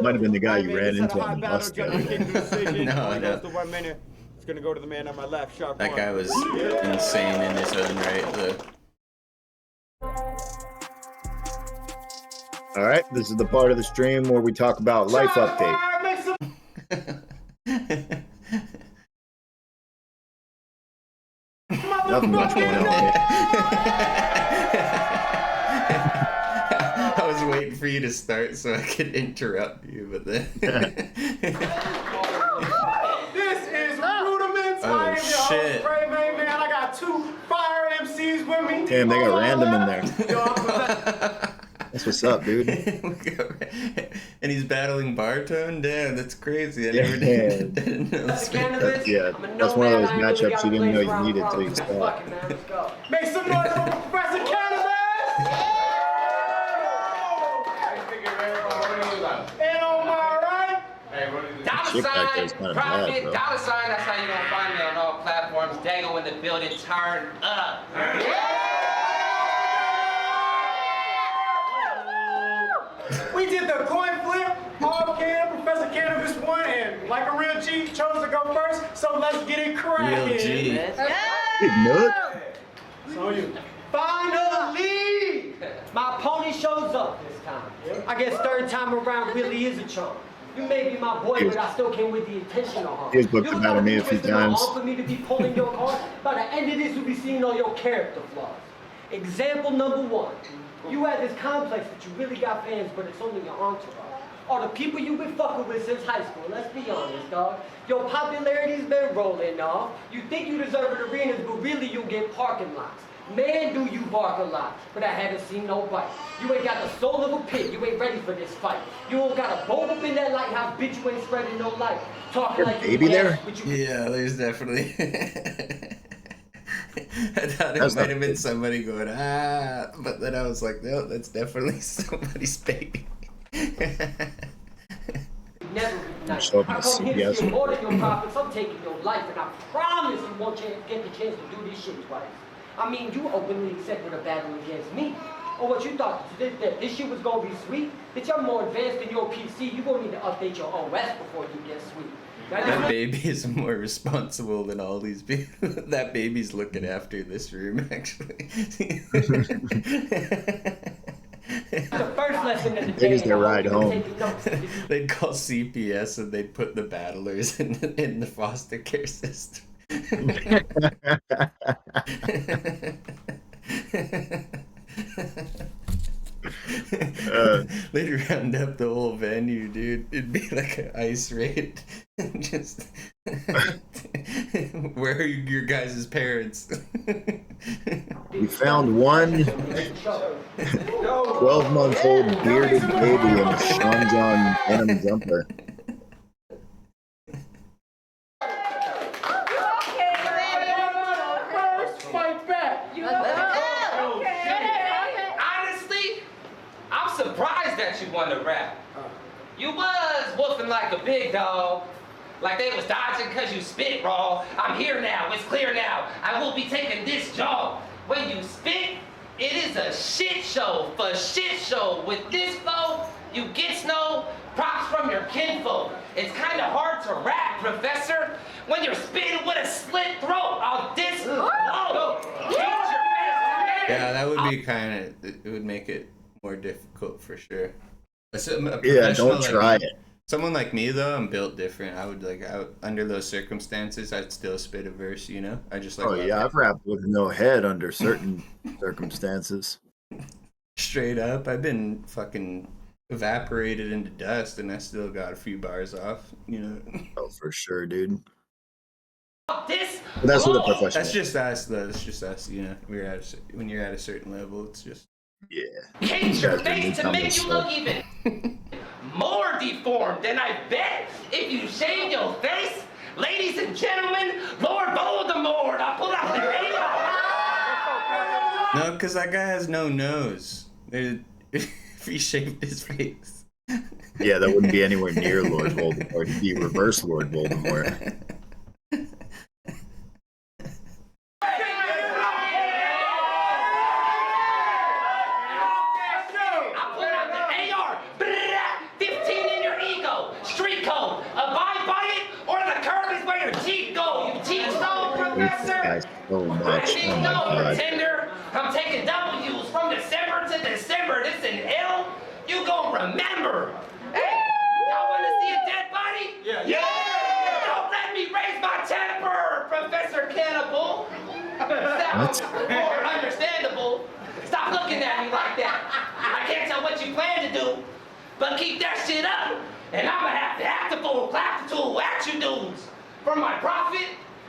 Might have been the guy you ran into on the bus. No. The 1 minute. It's gonna go to the man on my left. Sharp. That guy was insane in his own right, though. All right, this is the part of the stream where we talk about life update. Nothing much going on here. I was waiting for you to start so I could interrupt you, but then. This is Rudiments. I am your host, Ray May, man. I got 2 fire MCs with me. Damn, they got random in there. That's what's up, dude. And he's battling Bartone? Damn, that's crazy. I never didn't know this. That's one of those matchups you didn't know you needed till you start. Make some noise for Professor Cannabis! And on my right, Shit back there is kind of bad, bro. Dollar sign, that's how you're gonna find me on all platforms. Dango in the building, turn up. we did the coin flip, all can, Professor Cannabis won, and like a real G, chose to go first, so let's get it cracking. Real G. Big nut. So you finally My opponent shows up this time. I guess third time around really is a charm. You may be my boy, but I still came with the intention of harm. He's booked about me a few times. For me to be pulling your card. By the end of this, you'll be seeing all your character flaws. Example number 1. You had this complex that you really got fans, but it's only your entourage. Or the people you've been fucking with since high school. Let's be honest, dog. Your popularity's been rolling off. You think you deserve an arenas, but really you'll get parking lots. Man, do you bark a lot, but I haven't seen no bite. You ain't got the soul of a pig, you ain't ready for this fight. You don't got a bulb up in that lighthouse, bitch, you ain't spreading no light. Talking like baby there? Yeah, there's definitely... I thought it might have been somebody going, but then I was like, no, that's definitely somebody's baby. Never nice. So I come here to steal more than your profits, I'm taking your life, and I promise you won't get the chance to do this shit twice. I mean, you openly accepted a battle against me. Or what you thought, that this shit was gonna be sweet? Bitch, I'm more advanced than your PC. You gonna need to update your OS before you get sweet. That baby is more responsible than all these people. That baby's looking after this room, actually. The first lesson in the I think it's their ride home. They'd call CPS and they'd put the battlers in the foster care system. They'd round up the whole venue, dude. It'd be like an ice raid. Just where are your guys' parents? We found one 12-month-old bearded baby in a Sean John denim jumper. Honestly, I'm surprised that you won the rap. You was woofing like a big dog. Like they was dodging cause you spit raw. I'm here now, it's clear now. I will be taking this job. When you spit, it is a shit show for shit show. With this flow, you get snow, props from your kinfolk. It's kinda hard to rap, professor, when you're spitting with a slit throat on this flow. Yeah, that would be kind of, it would make it more difficult for sure. Yeah, don't try it. Someone like me though, I'm built different. I would under those circumstances, I'd still spit a verse, you know? I just like. Oh yeah, I've rapped with no head under certain circumstances. Straight up, I've been fucking evaporated into dust, and I still got a few bars off, you know? Oh, for sure, dude. This. But that's what a professional. That's just us, though. That's just us, you know? When you're at a certain level, it's just. Yeah. Paint your face to make you look even more deformed than I bet if you shave your face. Ladies and gentlemen, Lord Voldemort, I pull out the No, because that guy has no nose. If he shaved his face. Yeah, that wouldn't be anywhere near Lord Voldemort. He'd be reverse Lord Voldemort. So much. Oh my God. I'm taking W's from December to December. This an L you gon' remember. Hey, y'all wanna see a dead body? Yeah. Don't let me raise my temper, Professor Cannibal. That's more understandable. Stop looking at me like that. I can't tell what you plan to do, but keep that shit up, and I'ma have to full clap the tool at you dudes for my profit.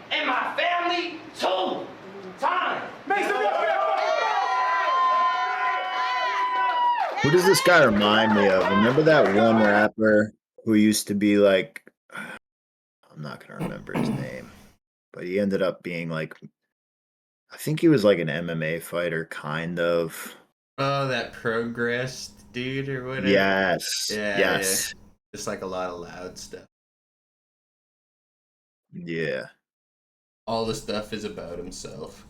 And my family, too. Time. Make some Who does this guy remind me of? Remember that one rapper who used to be like, I'm not going to remember his name, but he ended up being like, I think he was like an MMA fighter, kind of. Oh, that progressed dude or whatever? Yes. Yeah, yes. Yeah. Just like a lot of loud stuff. Yeah. All the stuff is about himself.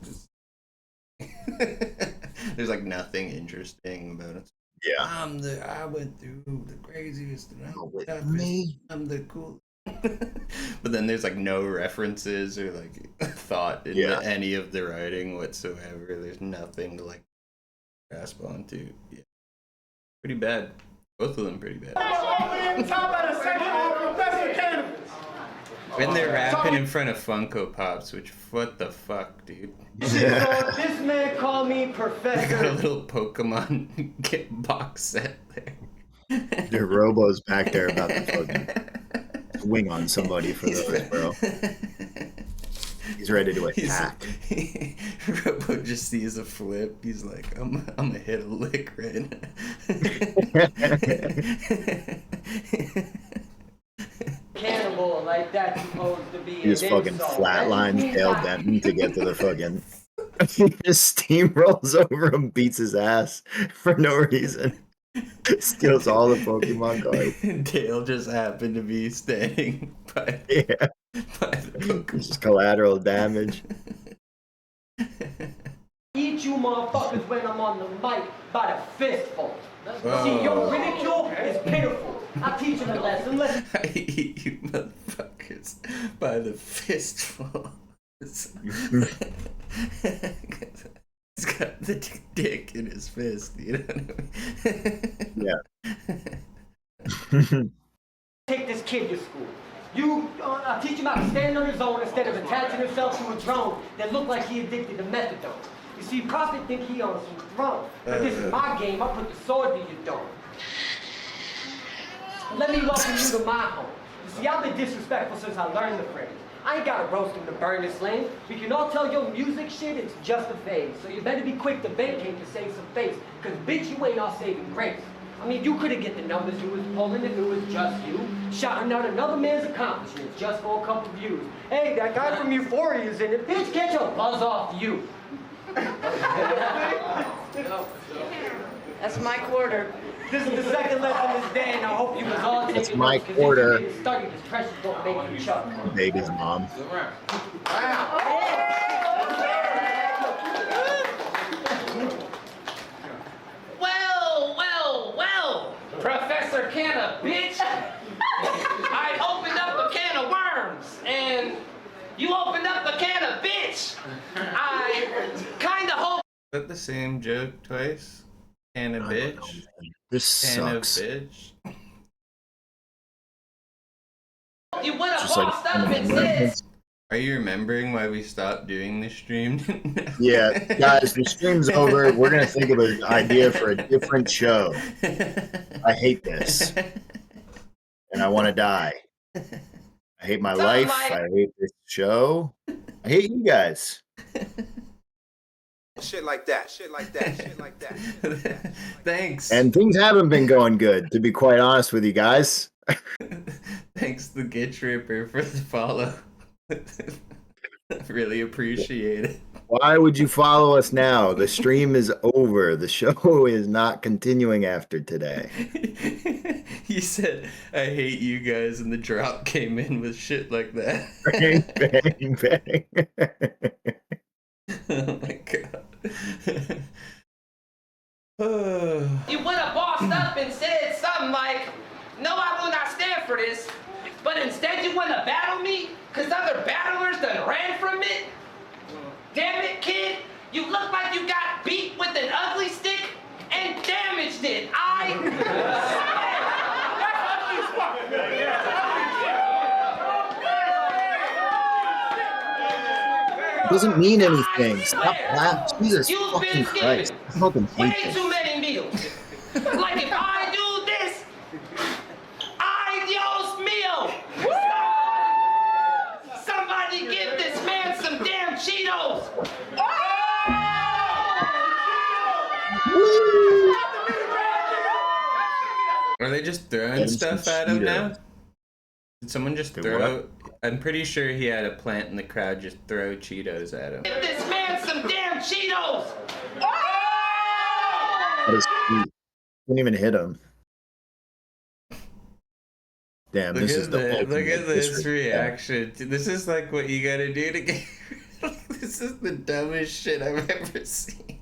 There's like nothing interesting about it. Yeah. I went through the craziest and I'm the cool. But then there's like no references or like thought in any of the writing whatsoever. There's nothing to like grasp onto. Yeah. Pretty bad. Both of them pretty bad. When they're rapping in front of Funko Pops, which, what the fuck, dude? So this man called me I Professor. got a little Pokemon box set there. Their Robo's back there about to fucking swing on somebody for those, bro. He's ready to attack. Robo just sees a flip. He's like, I'm gonna hit a lick right now. Cannibal like that's supposed to be. He just fucking flatlines Dale Denton to get to the fucking. He just steamrolls over him, beats his ass for no reason. Steals all the Pokemon cards. Dale just happened to be standing by. Yeah. By the Pokemon. Just collateral damage. Eat you motherfuckers when I'm on the mic by the fistful. Whoa. See, your ridicule is pitiful. I teach them a lesson. I eat you motherfuckers by the fistful. He's got the dick in his fist, you know what I mean? Yeah. Take this kid to school. You teach him how to stand on his own instead of attaching himself to a drone that looked like he addicted to methadone. You see, Prophet think he on some throne. But this is my game. I put the sword to your dome. Let me welcome you to my home. You see, I've been disrespectful since I learned the phrase. I ain't got to roast him to burn this lane. We can all tell your music shit, it's just a phase. So you better be quick to vacate to save some face. Cause bitch, you ain't all saving grace. I mean, you couldn't get the numbers you was pulling if it was just you. Shouting out another man's accomplishments just for a couple views. Hey, that guy from Euphoria is in it. Bitch, get your buzz off you. That's my quarter. This is the second lesson this day, and I hope you was all taking That's my notes, 'cause quarter. if you didn't study, this precious won't make you chuck. Baby's mom. Well, Professor Canna, bitch. I opened up a can of worms, and you opened up a can of bitch. I kind of hope. Is that the same joke twice? Can a bitch? This Can sucks. a bitch? you would have Just like- bossed up and said. Are you remembering why we stopped doing this stream? Yeah, guys, the stream's over. We're gonna think of an idea for a different show. I hate this, and I want to die. I hate my life. I hate this show. I hate you guys. Shit like that. Shit like that. Shit like that. Thanks. And things haven't been going good, to be quite honest with you guys. Thanks, the Gitch Ripper, for the follow. Really appreciate it. Why would you follow us now? The stream is over. The show is not continuing after today. He said, I hate you guys, and the drop came in with shit like that. Bang, bang, bang. Oh my god. You would have bossed up and said something like, no, I will not stand for this. But instead you want to battle me because other battlers done ran from it? Damn it, kid. You look like you got beat with an ugly stick and damaged it. It doesn't mean anything. Stop laughing. Jesus fucking Christ. I fucking hate Way this. too many meals. Like if I do this, adios meal. Somebody give this man some damn Cheetos. Are they just throwing stuff at him now? Did someone just throw? I'm pretty sure he had a plant in the crowd just throw Cheetos at him. Give this man some damn Cheetos. That is sweet. Didn't even hit him. Damn, Look this at is the Look ultimate at this disrespect. reaction. This is like what you gotta do to get. This is the dumbest shit I've ever seen.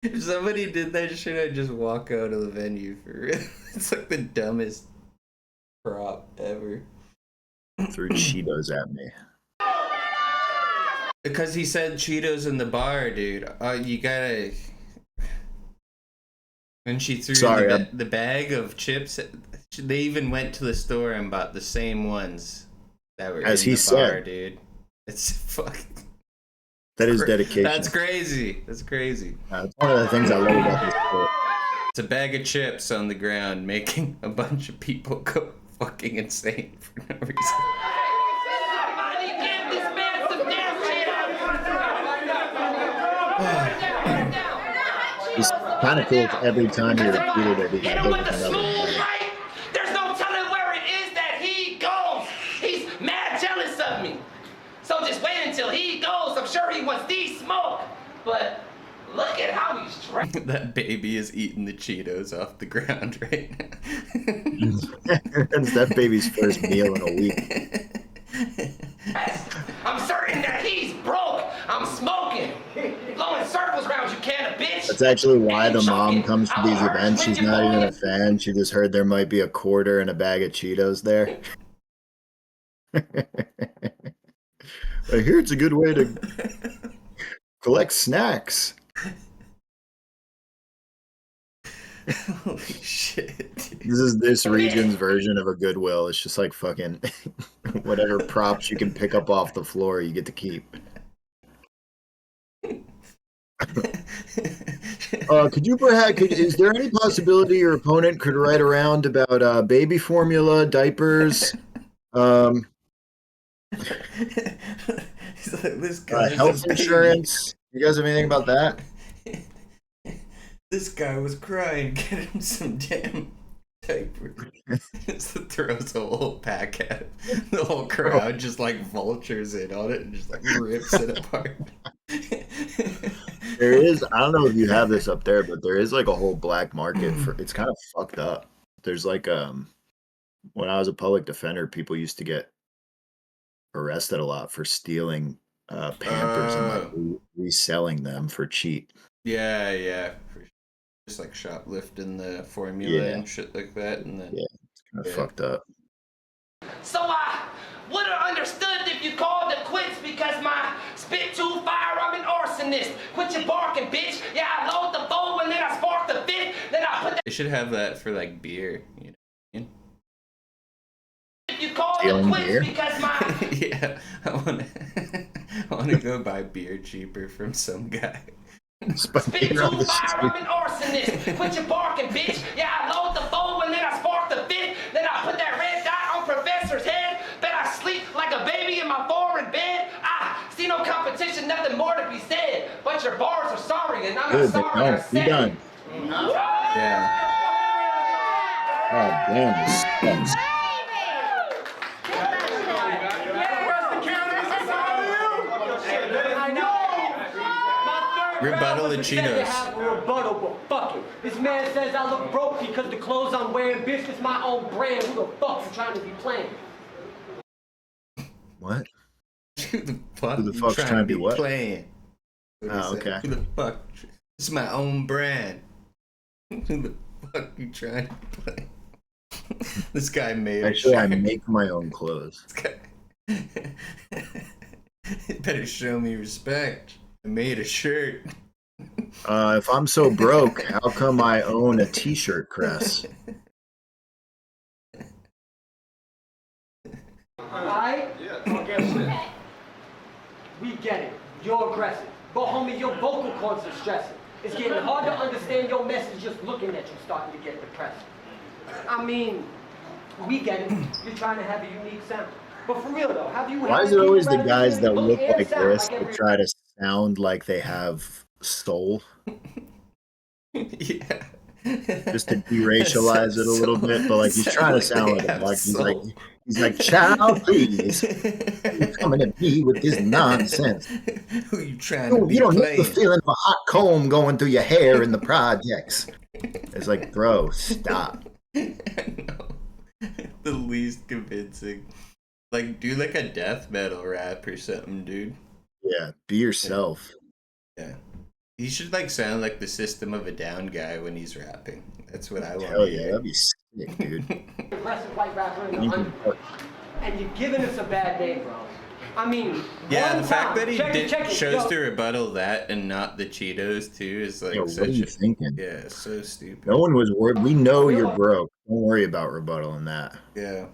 If somebody did that shit, I'd just walk out of the venue for real. It's like the dumbest prop ever. Threw Cheetos at me. Because he said Cheetos in the bar, dude. You gotta. When she threw Sorry, the bag of chips, they even went to the store and bought the same ones that were as in he the bar, said, dude. It's fucking. that is dedication. That's crazy. That's crazy. It's one of the things I love about this sport. It's a bag of chips on the ground, making a bunch of people go fucking insane for no reason. It's kind of cool every time you repeat it, every time there's another one. There's no telling where it is that he goes. He's mad jealous of me. So just wait until he goes. I'm sure he wants the smoke. But look at how he's dressed. That baby is eating the Cheetos off the ground right now. That's that baby's first meal in a week. I'm certain that he's broke. I'm smoking. Blowing circles around you, can of bitch. That's actually why the mom comes to these events. She's not even a fan. She just heard there might be a quarter and a bag of Cheetos there. I hear it's a good way to collect snacks. Holy shit. This is this region's version of a Goodwill. It's just like fucking whatever props you can pick up off the floor, you get to keep. Could you perhaps? Is there any possibility your opponent could write around about baby formula, diapers, This guy health insurance? You guys have anything about that? This guy was crying. Get him some damn diapers. Just throws a whole pack at him. The whole crowd just like vultures in on it and just like rips it apart. There is, I don't know if you have this up there, but there is like a whole black market for, it's kind of fucked up. There's like, when I was a public defender, people used to get arrested a lot for stealing Pampers and like reselling them for cheap. Yeah. Just like shoplifting the formula and shit like that. And then, it's kind of fucked up. So I would have understood if you called it quits because my spit too fire, I'm an arsonist. Quit your barking, bitch. Yeah, I load the foe and then I spark the fifth. Then I put that. They should have that for like beer, you know. If you called Stealing it quits beer? because my. Yeah, I want to go buy beer cheaper from some guy. Spit too fire, I'm an arsonist. Quit your barking, bitch. Yeah, I load the foe and then I spark the fifth. Then I put that red dot on Professor's head. Bet I sleep like a baby in my foreign bed. I see no competition, nothing more to be said. But your bars are sorry and I'm not sorry. I Be said done. Yeah. God damn, this sucks. Rebuttal the Cheetos. Have a rebuttal, but fuck it. This man says I look broke because the clothes I'm wearing, bitch, is my own brand. Who the fuck you trying to be playing? What? Who the fuck? Who the fuck's trying to be what? Playing. Oh, okay. Who the fuck? It's my own brand. Who the fuck you trying to play? This guy made. Actually, I make my own clothes. You better show me respect. I made a shirt. If I'm so broke, how come I own a t-shirt press? Alright? Yeah. We get it. You're aggressive. But homie, your vocal cords are stressing. It's getting hard to understand your message just looking at you starting to get depressed. I mean, we get it. You're trying to have a unique sound. But for real though, have you Why is it always the guys that look like this that try to sound like they have soul? Yeah. Just to deracialize it a little bit, but like he's trying to sound like a he's like, child, please, you're coming at me with this nonsense. Who you trying to be You don't playing? get the feeling of a hot comb going through your hair in the projects. It's like, bro, stop. The least convincing. Like, do like a death metal rap or something, dude. Yeah, be yourself. Yeah. He should like sound like the System of a Down guy when he's rapping. That's what I want. Hell yeah, that'd be sick, dude. aggressive white rapper in the under. And you're giving us a bad name, bro. I mean, Yeah, one the fact time. that he Check it, chose yo. to rebuttal that and not the Cheetos too is like Yo, what such are you a thinking? yeah, so stupid. No one was worried. We know you're broke. Don't worry about rebuttal in that. Yeah.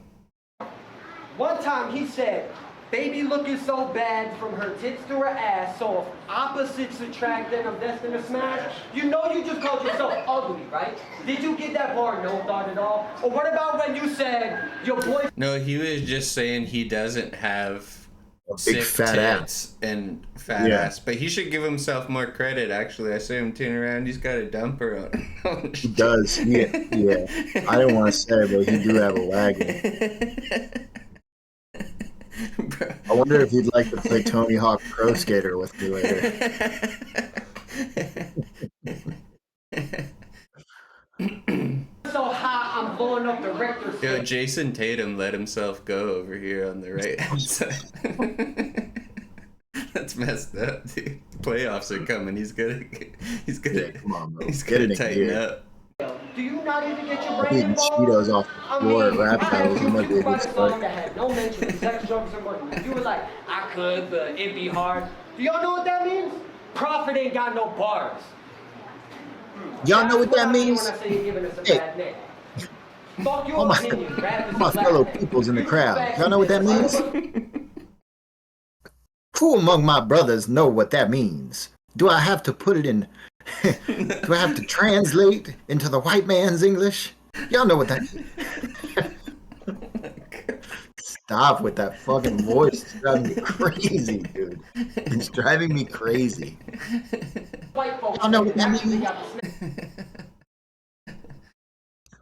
One time he said, baby looking so bad from her tits to her ass, so if opposites attract, then I'm destined to smash. You know you just called yourself ugly, right? Did you get that bar no thought at all? Or what about when you said your boy... No, he was just saying he doesn't have a big fat tits and fat ass, but he should give himself more credit. Actually, I saw him turn around. He's got a dumper on. He does. Yeah. I didn't want to say it, but he do have a wagon. I wonder if he'd like to play Tony Hawk Pro Skater with me later. So hot, I'm blowing up the Richter scale. Yo, Jason Tatum let himself go over here on the right hand side. That's messed up, dude. Playoffs are coming. He's gonna come on, bro. He's Get gonna it in tighten gear. up. Do you not even get your I'm brain eating involved? Cheetos off the floor at rap battles. It might be a good Write a song start. that had no mention of sex, drugs, or money. You were like, I could, but it'd be hard. Do y'all know what that means? Prophet ain't got no bars. Y'all know what that I mean means? when I say you're giving us a Hey. bad name. Fuck your All my, opinion. Rap is all my a black fellow thing. peoples in the True crowd. facts Y'all know what that is means? Who among my brothers know what that means? Do I have to put it in? Do I have to translate into the white man's English? Y'all know what that means. Stop with that fucking voice. It's driving me crazy, dude. It's driving me crazy. White folks Y'all know what that actually means? got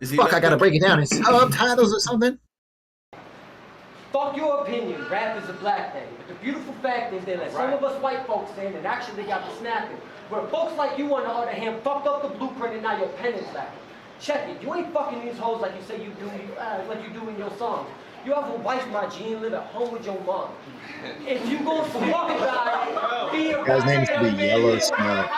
the Fuck, I gotta break it down in subtitles or something. Fuck your opinion. Rap is a black thing. But the beautiful fact is they let some of us white folks in and actually got the snapping. Where folks like you, on the other hand, fucked up the blueprint and now your pen is lacking. Check it. You ain't fucking these hoes like you say you do, like you do in your songs. You have a wife, my G, and live at home with your mom. If you go fuck a guy, be a Guy's name used to be Yellow Snow.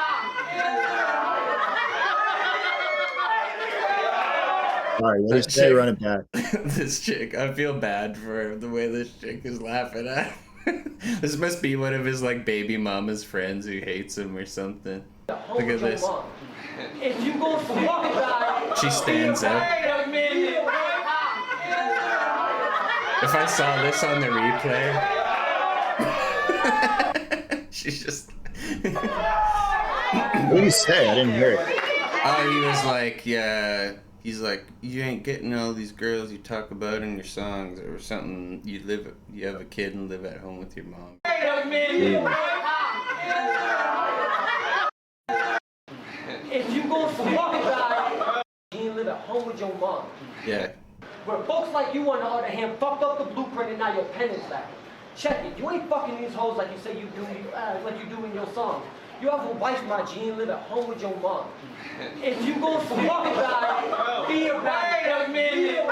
All right, what did you say? Run it back. This chick, I feel bad for the way this chick is laughing at him. This must be one of his like baby mama's friends who hates him or something. Look at this. If you go fuck a guy, She stands up. If I saw this on the replay, she's just. What did he say? I didn't hear it. Oh, he was like, yeah. He's like, you ain't getting all these girls you talk about in your songs or something. You have a kid and live at home with your mom. If you go fuck a guy, you live at home with your mom. Yeah. Where folks like you, on the other hand, fucked up the blueprint and now your pen is lacking. Check it. You ain't fucking these hoes like you say you do, like you do in your songs. You have a wife, my G, and live at home with your mom. If you go fuck a guy, be a black man.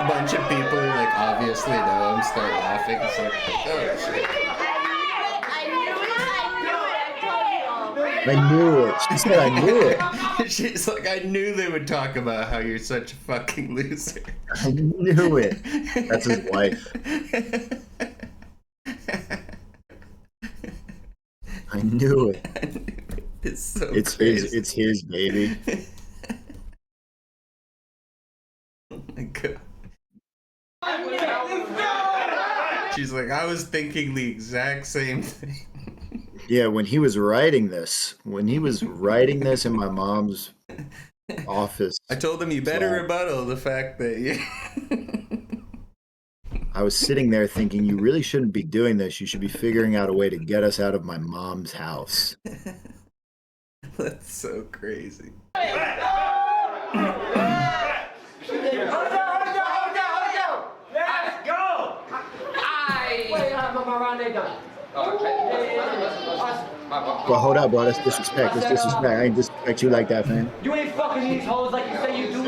A bunch of people who like obviously know him start laughing. It's like, oh shit. I knew it. She said I knew it. She's like, I knew they would talk about how you're such a fucking loser. I knew it. That's his wife. I knew it. It's so it's crazy. his. It's his baby. Oh my god. She's like, I was thinking the exact same thing. Yeah, when he was writing this in my mom's office, I told him you better rebuttal the fact that you. I was sitting there thinking, you really shouldn't be doing this. You should be figuring out a way to get us out of my mom's house. That's so crazy. Let's go! Wait, my round ain't done. Well, hold up, bro. That's disrespect. That's disrespect. I ain't disrespect you like that, fam. You ain't fucking these hoes like you say you do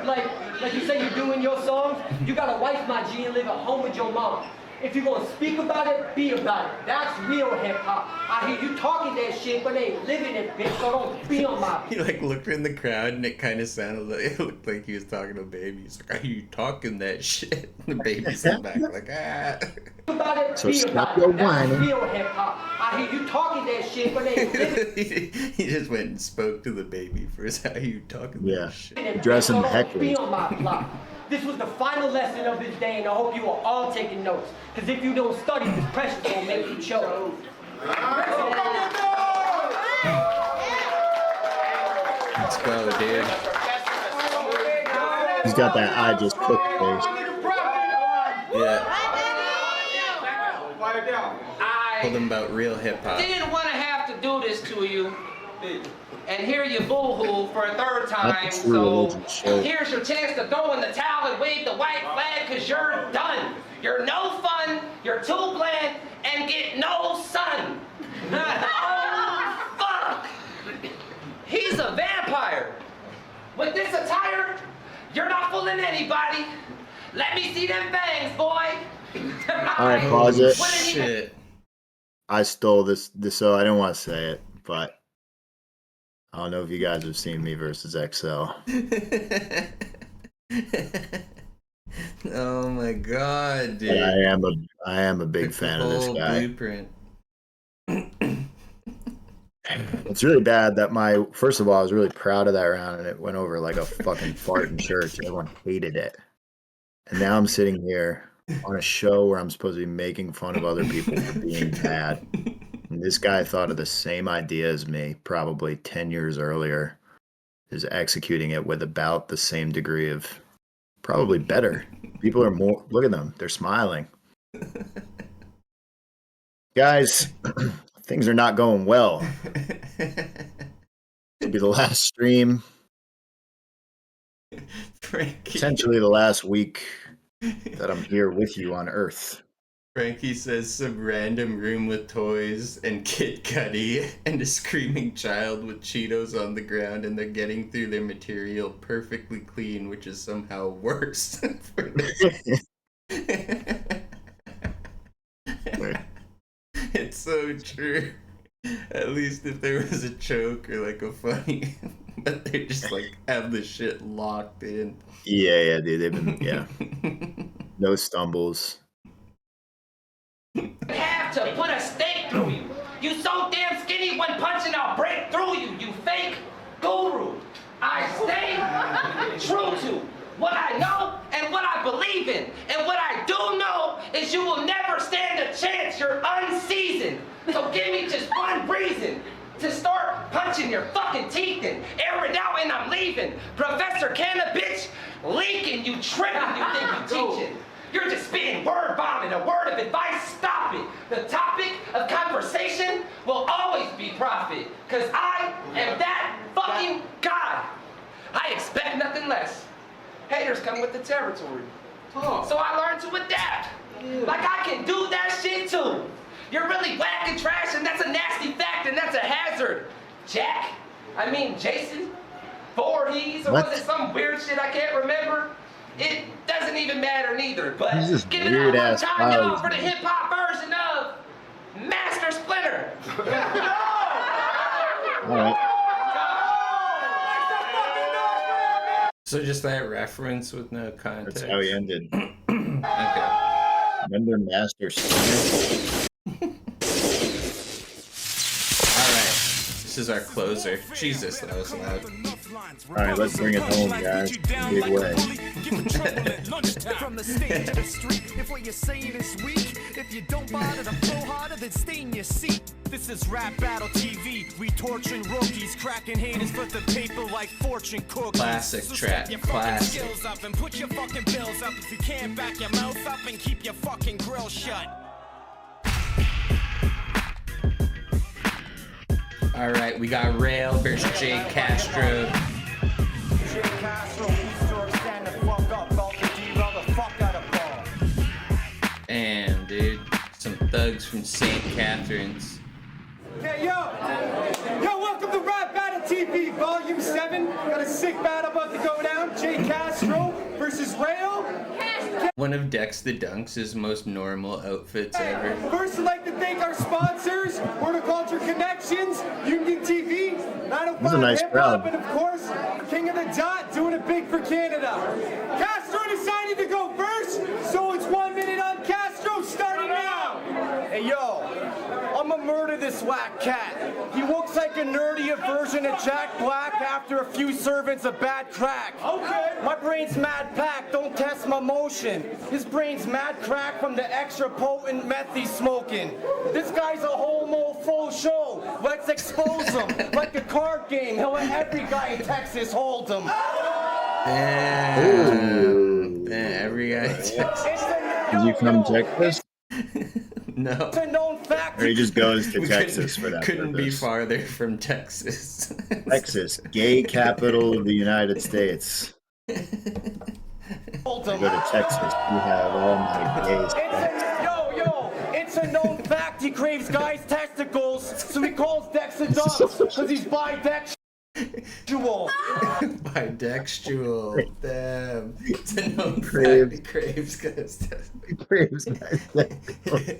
like you say you do in your songs. You got a wife, my G, and live at home with your mom. If you're gonna speak about it, be about it. That's real hip hop. I hear you talking that shit, but ain't living it, bitch. So don't be on my. He like looked in the crowd and it kind of sounded like it looked like he was talking to a baby. He's like, "Are you talking that shit?" And the baby's in the back like, "Ah." About it, So be stop about your it. That's whining. real hip hop. I hear you talking that shit, but ain't living He just went and spoke to the baby first. How you talking that shit? it. Dressing So don't hecklers. be on my block. This was the final lesson of this day, and I hope you are all taking notes. Because if you don't study, this pressure will make you choke. Let's go, dude. He's got that I just cooked face. Yeah. I Told him about real hip hop. didn't want to have to do this to you and hear you boo-hoo for a third time, Not the true so religion show. here's your chance to throw in the towel and wave the white flag, because you're done. You're no fun, you're too bland, and get no sun. Oh, fuck! He's a vampire. With this attire, you're not fooling anybody. Let me see them fangs, boy. All right, pause it. Shit. I stole this, so I don't want to say it, but I don't know if you guys have seen Me versus XL. Oh my god, dude. But I am a big It's the fan of this whole guy. Blueprint. It's really bad that first of all, I was really proud of that round and it went over like a fucking fart in church. Everyone hated it. And now I'm sitting here on a show where I'm supposed to be making fun of other people for being bad. And this guy thought of the same idea as me, probably 10 years earlier, is executing it with about the same degree of probably better. People are more, look at them, they're smiling. Guys, things are not going well. It'll be the last stream. Frankie. Potentially the last week that I'm here with you on Earth. Frankie says some random room with toys and Kid Cudi and a screaming child with Cheetos on the ground, and they're getting through their material perfectly clean, which is somehow worse. For this. It's so true. At least if there was a joke or like a funny, but they just like have the shit locked in. Yeah, dude. They've been, no stumbles. Have to put a stake through you. You so damn skinny when punching, I'll break through you, you fake guru. I stay true to what I know and what I believe in. And what I do know is you will never stand a chance. You're unseasoned. So give me just one reason to start punching your fucking teeth in. Air it out and I'm leaving. Professor Cannabis leaking, you tripping, you think you teaching. You're just spitting word vomit, a word of advice, stop it. The topic of conversation will always be profit, cause I am that fucking God. I expect nothing less. Haters come with the territory. So I learned to adapt. Like I can do that shit too. You're really whack and trash, and that's a nasty fact, and that's a hazard. Jack, I mean Jason, Voorhees, or was it some weird shit I can't remember? It doesn't even matter neither, but give it up one time, y'all, for the hip-hop version of Master Splinter. All right. So just that reference with no context. That's how he ended. Okay. Remember Master Splinter? Alright. This is our closer. Jesus, that was loud. Alright, let's bring it home, guys. Big way. From the stage to the street, if what you're saying is weak, if you don't bother to flow harder, then stay in your seat. This is Rap Battle TV. We torturing rookies, cracking haters for the paper like fortune cookies. Classic So track, step your fucking classic. skills up and put your fucking bills up. If you can't back your mouth up and keep your fucking grill shut. Alright, we got Rail versus Jay Castro. Jay Castro, East York, stand the fuck up, all the derail the fuck out of ball. Damn, dude. Some thugs from St. Catharines. Hey, yo, welcome to Rap Battle TV, Volume 7. Got a sick battle about to go down. Jay Castro versus versus Rayo. One of Dex the Dunks' most normal outfits ever. First, I'd like to thank our sponsors, Horticulture Connections, Union TV, 905 nice Hip crowd. Hop, and of course, King of the Dot doing it big for Canada. Castro decided to go first, so it's 1 minute on Castro starting now. Hey, yo. I'ma murder this whack cat. He looks like a nerdier version of Jack Black after a few servings of bad crack. Okay. My brain's mad packed, don't test my motion. His brain's mad crack from the extra potent meth he's smoking. This guy's a homo full show. Let's expose him. Like a card game, he'll let every guy in Texas hold him. Damn. Damn, every guy in Texas. Did you come Texas? No. It's a known fact. Or he just goes to We Texas for that couldn't be purpose. farther from Texas. Texas, gay capital of the United States. Hold I him. go to Texas. You have all my gays. It's a known fact he craves guys' testicles, so he calls Dex a dump, because he's bisexual. Bidexual. Damn. It's a known fact. Craves. He craves guys. He craves guys' testicles.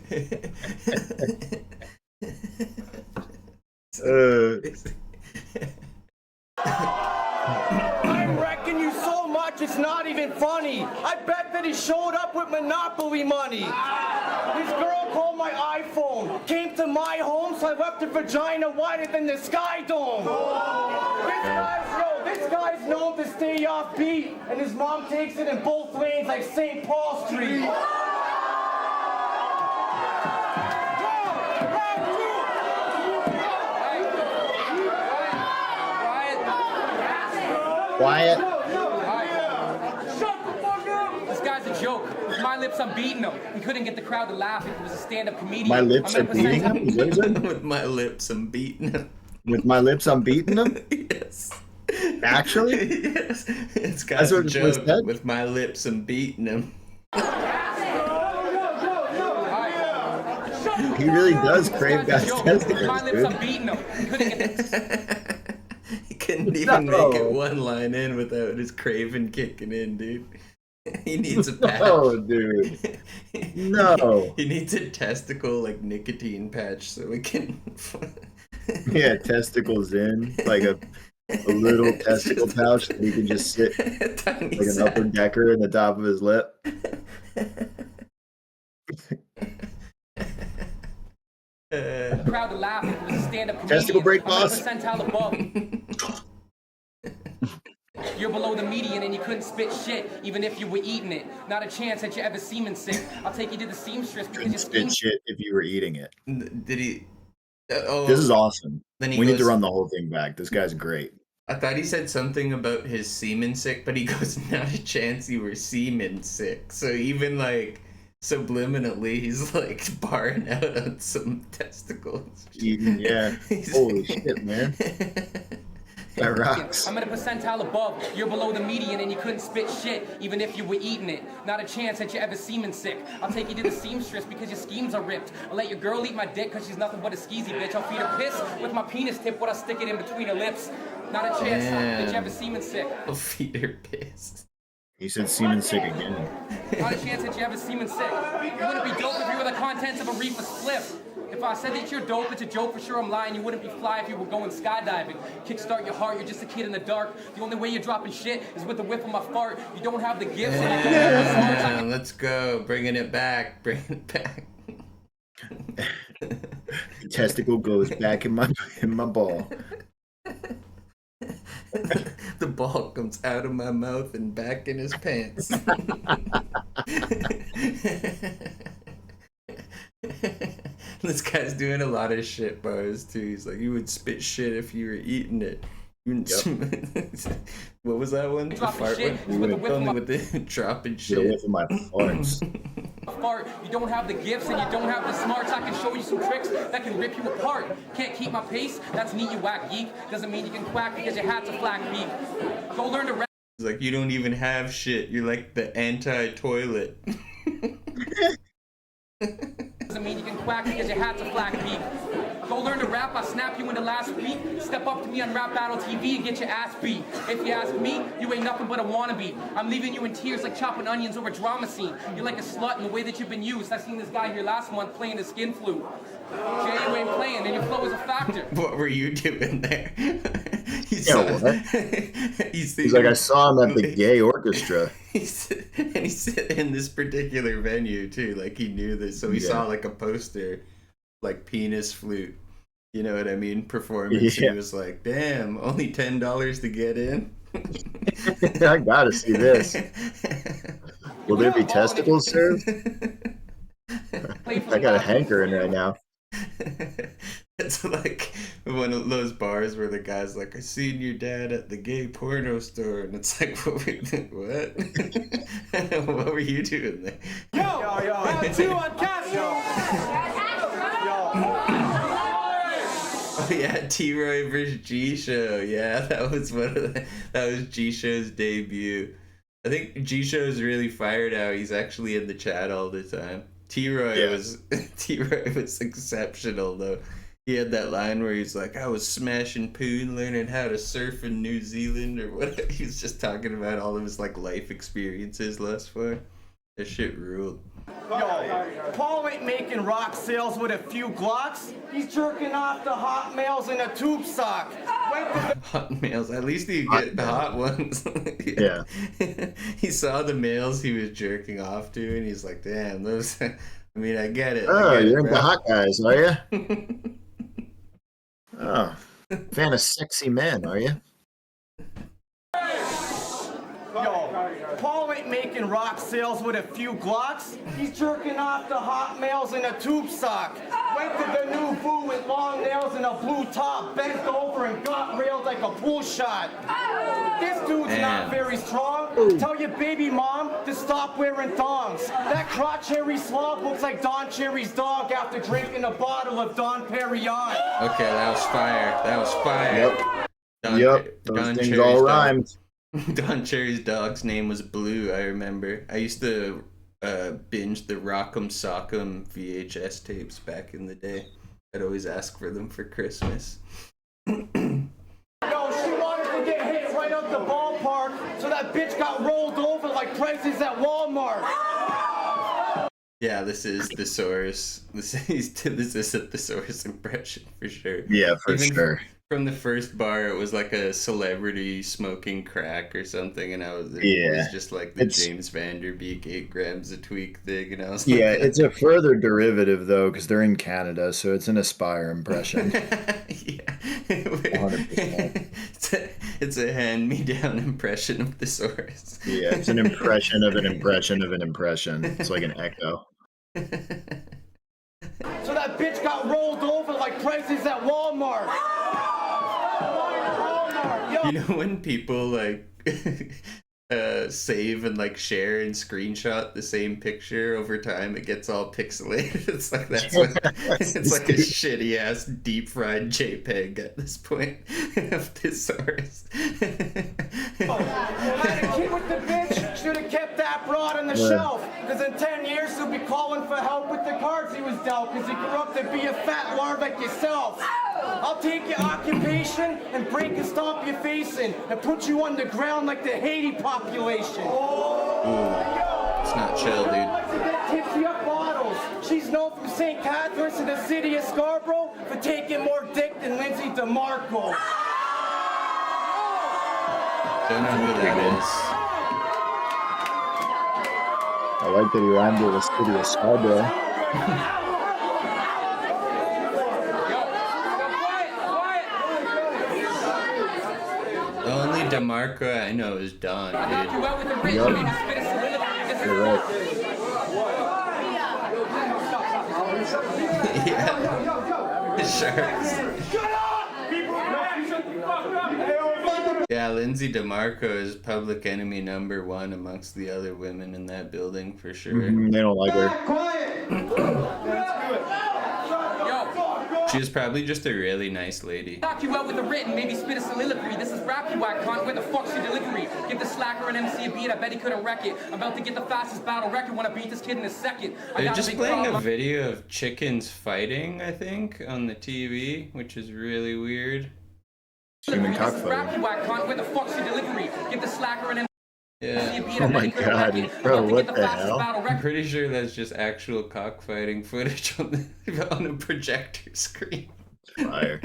I'm wrecking you so much it's not even funny. I bet that he showed up with Monopoly money. This girl called my iPhone, came to my home, so I left her vagina wider than the Sky Dome. This guy's known to stay off beat, and his mom takes it in both lanes like St. Paul Street. Quiet. This guy's a joke. With my lips, I'm beating him. He couldn't get the crowd to laugh if he was a stand-up comedian. My lips I'm are gonna beating him? Is that what you said? With my lips, I'm beating him. With my lips, I'm beating them? Yes. Actually? Yes. It's got That's a what it joke. said? With my lips, I'm beating him. He really does crave guys' With testicles, my lips, I'm dude. beating him. He couldn't get He couldn't even No. make it one line in without his craven kicking in, dude. He needs a patch. No, dude. No. He needs a testicle like nicotine patch so we can. Yeah, testicles in, like a little testicle pouch that he can just sit Tiny like an sack. upper decker in the top of his lip. the crowd to laugh if he was a stand-up comedian. Testicle break, I'm a boss. percentile above. You're below the median and you couldn't spit shit, even if you were eating it. Not a chance that you ever semen sick. I'll take you to the seamstress because Couldn't you spit shit if you were eating it. Did he? Oh, This is awesome. Then We he need to goes- run the whole thing back. This guy's great. I thought he said something about his semen sick, but he goes, not a chance you were semen sick. So even like subliminally, he's like barring out on some testicles. Eating, yeah. He's- Holy shit, man. That rocks. I'm at a percentile above. You're below the median and you couldn't spit shit, even if you were eating it. Not a chance that you ever semen sick. I'll take you to the seamstress because your schemes are ripped. I'll let your girl eat my dick because she's nothing but a skeezy bitch. I'll feed her piss with my penis tip when I stick it in between her lips. Not a chance that you ever semen sick. I'll feed her piss. He said semen sick again. Not a chance that you ever semen sick. You wouldn't be dope if you were the contents of a reefer spliff. If I said that you're dope, it's a joke for sure I'm lying. You wouldn't be fly if you were going skydiving. Kickstart your heart, you're just a kid in the dark. The only way you're dropping shit is with the whiff of my fart. You don't have the gifts and you don't have the smarts. Yeah, let's go. Bringing it back. Bringing it back. The testicle goes back in my ball. The ball comes out of my mouth and back in his pants. This guy's doing a lot of shit bars too. He's like, you would spit shit if you were eating it. What was that one? The Dropping fart shit one? with the whiff of my With the dropping Get shit. away from my farts. fart. You don't have the gifts and you don't have the smarts. I can show you some tricks that can rip you apart. Can't keep my pace? That's neat, you whack geek. Doesn't mean you can quack because your hat's a flack beak. Go learn to rap. He's like, you don't even have shit. You're like the anti-toilet. Doesn't mean you can quack because your hat's a flack beak. Go learn to rap, I'll snap you in the last week. Step up to me on Rap Battle TV and get your ass beat. If you ask me, you ain't nothing but a wannabe. I'm leaving you in tears like chopping onions over drama scene. You're like a slut in the way that you've been used. I seen this guy here last month playing the skin flute. Jay, you ain't playing, and your flow is a factor. What were you doing there? He's like, I saw him at the gay orchestra. He's in this particular venue too. Like he knew this, so he saw like a poster, like penis flute. You know what I mean? Performance. Yeah. He was like, "Damn, only $10 to get in." I gotta see this. Will there be testicles served? I got a hankering right now. It's like one of those bars where the guy's like, "I seen your dad at the gay porno store," and it's like, what? What were you doing there? Yo, round 2 on Castro. Oh yeah, T-Roy versus G-Show. Yeah, that was G-Show's debut. I think G-Show's really fired out. He's actually in the chat all the time. T-Roy was exceptional though. He had that line where he's like, "I was smashing poon, learning how to surf in New Zealand," or what. He was just talking about all of his like life experiences thus far. That shit ruled. Yo, Paul ain't making rock sales with a few Glocks. He's jerking off the hot males in a tube sock. Hot males. At least he get the hot ones. Yeah. He saw the males he was jerking off to, and he's like, "Damn, those." I mean, I get it. Oh, you're into hot guys, are you? Oh, fan of sexy men, are you? Yo, Paul ain't making rock sales with a few Glocks. He's jerking off the hot males in a tube sock. Went to the new boo with long nails and a blue top, bent over and got railed like a pool shot. This dude's not very strong. Tell your baby mom to stop wearing thongs. That crotch hairy slob looks like Don Cherry's dog after drinking a bottle of Don Perignon. Okay, that was fire. That was fire. Yep. Those things all rhymed. Don Cherry's dog's name was Blue, I remember. I used to binge the Rock'em Sock'em VHS tapes back in the day. I'd always ask for them for Christmas. Yo, she wanted to get hit right out the ballpark, so that bitch got rolled over like prices at Walmart. Yeah, this is Thesaurus. This is a Thesaurus impression for sure. Yeah, for sure. From the first bar, it was like a celebrity smoking crack or something, and it was just like the James Van Der Beek 8 grams a tweak thing, and I was like, it's a further derivative though, because they're in Canada, so it's an Aspire impression. Yeah, 100%. It's a hand-me-down impression of Thesaurus. Yeah, it's an impression of an impression of an impression. It's like an echo. So that bitch got rolled over like prices at Walmart. You know when people like save and like share and screenshot the same picture over time, it gets all pixelated. It's like it's like a shitty ass deep fried JPEG at this point of Thesaurus. That kid with the bitch should have kept that broad on the shelf, because in 10 years he'll be calling for help with the cards he was dealt, because he grew up to be a fat lard like yourself. I'll take your occupation and break and stomp your face in and put you underground like the Haiti population. It's not chill, dude. Tipsy up bottles. She's known from St. Catharines to the city of Scarborough for taking more dick than Lindsay DeMarco. Don't know who that is. I like that he rhymed with the city of Scarborough. The only DeMarco I know is Don, dude. You're right. Yeah. Sharks. Yeah, Lindsay DeMarco is public enemy number 1 amongst the other women in that building for sure. They don't like her. She was probably just a really nice lady. Knock you out with a written, maybe spit a soliloquy. This is rap, you whack cunt. Where the fuck's your delivery? Give the slacker an MC a beat, I bet he couldn't wreck it. I'm about to get the fastest battle record. Wanna beat this kid in a second. They're just playing a video of chickens fighting, I think, on the TV, which is really weird. Human This is rap, you whack cunt. Where the fuck's your delivery? Give the slacker an MC Yeah. a beat, I bet he couldn't wreck it. Bro, I'm about to what get the the fastest hell? battle record. I'm pretty sure that's just actual cockfighting footage on a projector screen. Fire.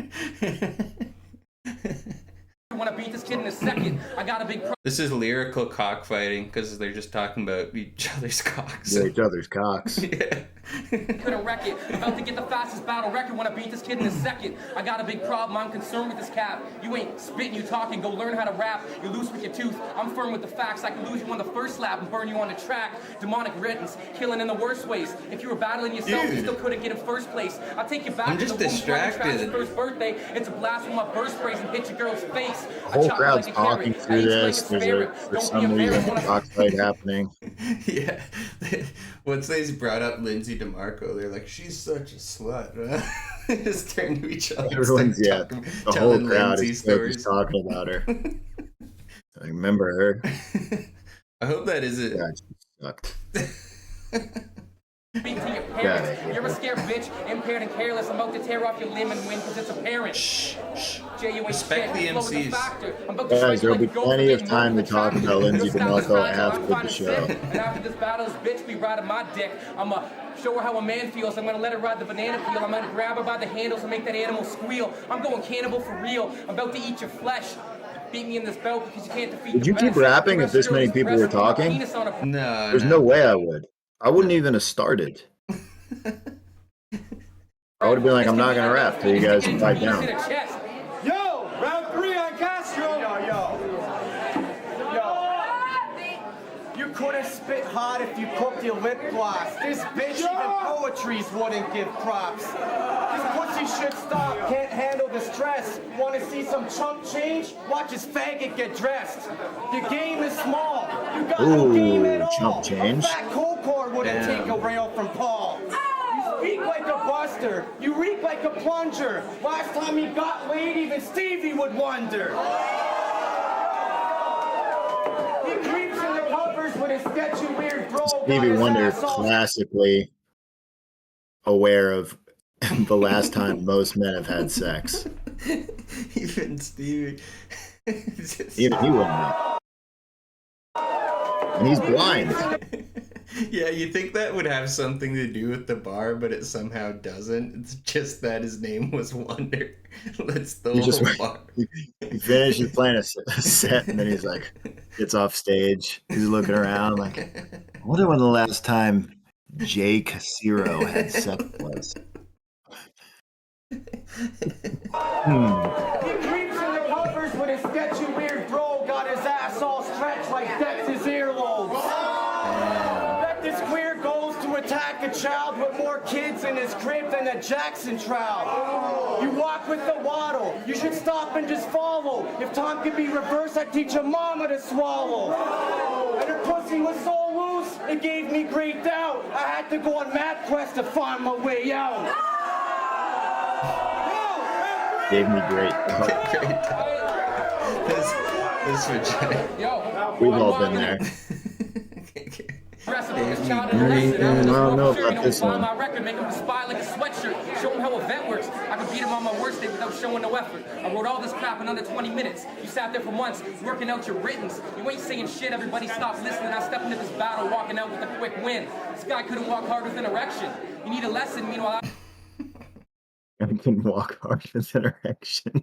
Wanna beat this kid in a second. I got a big This is lyrical cockfighting because they're just talking about each other's cocks. Yeah, each other's cocks. Yeah. couldn't wreck it. About to get the fastest battle record. Wanna beat this kid in a second. I got a big problem. I'm concerned with this cap. You ain't spitting, you talking. Go learn how to rap. You're loose with your tooth. I'm firm with the facts. I can lose you on the first lap and burn you on the track. Demonic rhythms, killing in the worst ways. If you were battling yourself, you still couldn't get in first place. I'll take you back I'm to just the womb where I trashed distracted. your first birthday. It's a blast with my burst sprays and hit your girl's face. The I whole chop you crowd's like a carrot. talking I through eat you this. like a There's sparrow. for Don't be some a reason man. a cockfight happening. Yeah. Once they brought up Lindsay DeMarco, they're like, she's such a slut. They just turn to each other. and Everyone's start the whole telling crowd Lindsay is focused stories. talking about her. I remember her. I hope that isn't. God, she sucked. Speak to your parents. You're a scared bitch, impaired and careless. I'm about to tear off your limb and win because it's apparent. Shh. Jay, you ain't Respect shit. the Flow is a MCs. factor. I'm about to Guys, strike there'll like be a goat plenty for of getting time to over talk traffic. about Lindsay Your style is DeMarco fragile, after I'm the fine to show. sit. And after this battle, this bitch be riding my dick. I'ma show her how a man feels. I'm gonna let her ride the banana peel. I'm gonna grab her by the handles and make that animal squeal. I'm going cannibal for real. I'm about to eat your flesh. Beat me in this belt because you can't defeat Would the you keep best. rapping The if this rest many of people girls were press my talking? penis on a- No. There's no way I would. I wouldn't even have started. I would have been like, I'm not gonna rap till you guys fight down. Yo, round 3 on Castro. Yo. You couldn't spit hot if you cooked your lip gloss. This bitch even poetries wouldn't give props. This pussy should stop, can't handle the stress. Wanna see some chump change? Watch his faggot get dressed. Your game is small, you got no game at Ooh, all. chump change. A fat cold core wouldn't take a rail from Paul. You speak like a buster, you reek like a plunger. Last time you got laid, even Stevie would wonder. He creeps in the covers with his sketchy weird bro. Stevie Wonder, classically aware of the last time most men have had sex. Even Stevie. Even he wouldn't know. And he's blind. Yeah, you think that would have something to do with the bar, but it somehow doesn't. It's just that his name was Wonder. That's the He just whole bar. he finishes playing a set, and then he's like, gets off stage. He's looking around like, I wonder when the last time Jay Casiro had sex was. He creeps in the covers with his sketchy weird bro. Got his ass all stretched like Dex's earlobes. Bet this queer goes to attack a child with more kids in his crib than a Jackson child. You walk with the waddle. You should stop and just follow. If time could be reversed, I'd teach your mama to swallow. And her pussy was so loose, it gave me great doubt. I had to go on MapQuest to find my way out. Gave me great. This vagina. We've all been there. I don't know about this one. My record, make him spy like a sweatshirt. Show him how a vet works. I could beat him on my worst day without showing no effort. I wrote all this crap in under 20 minutes. You sat there for months working out your writtens. You ain't saying shit. Everybody stops listening. I stepped into this battle walking out with a quick win. This guy couldn't walk hard with an erection. You need a lesson. Meanwhile, I can walk hard with an erection.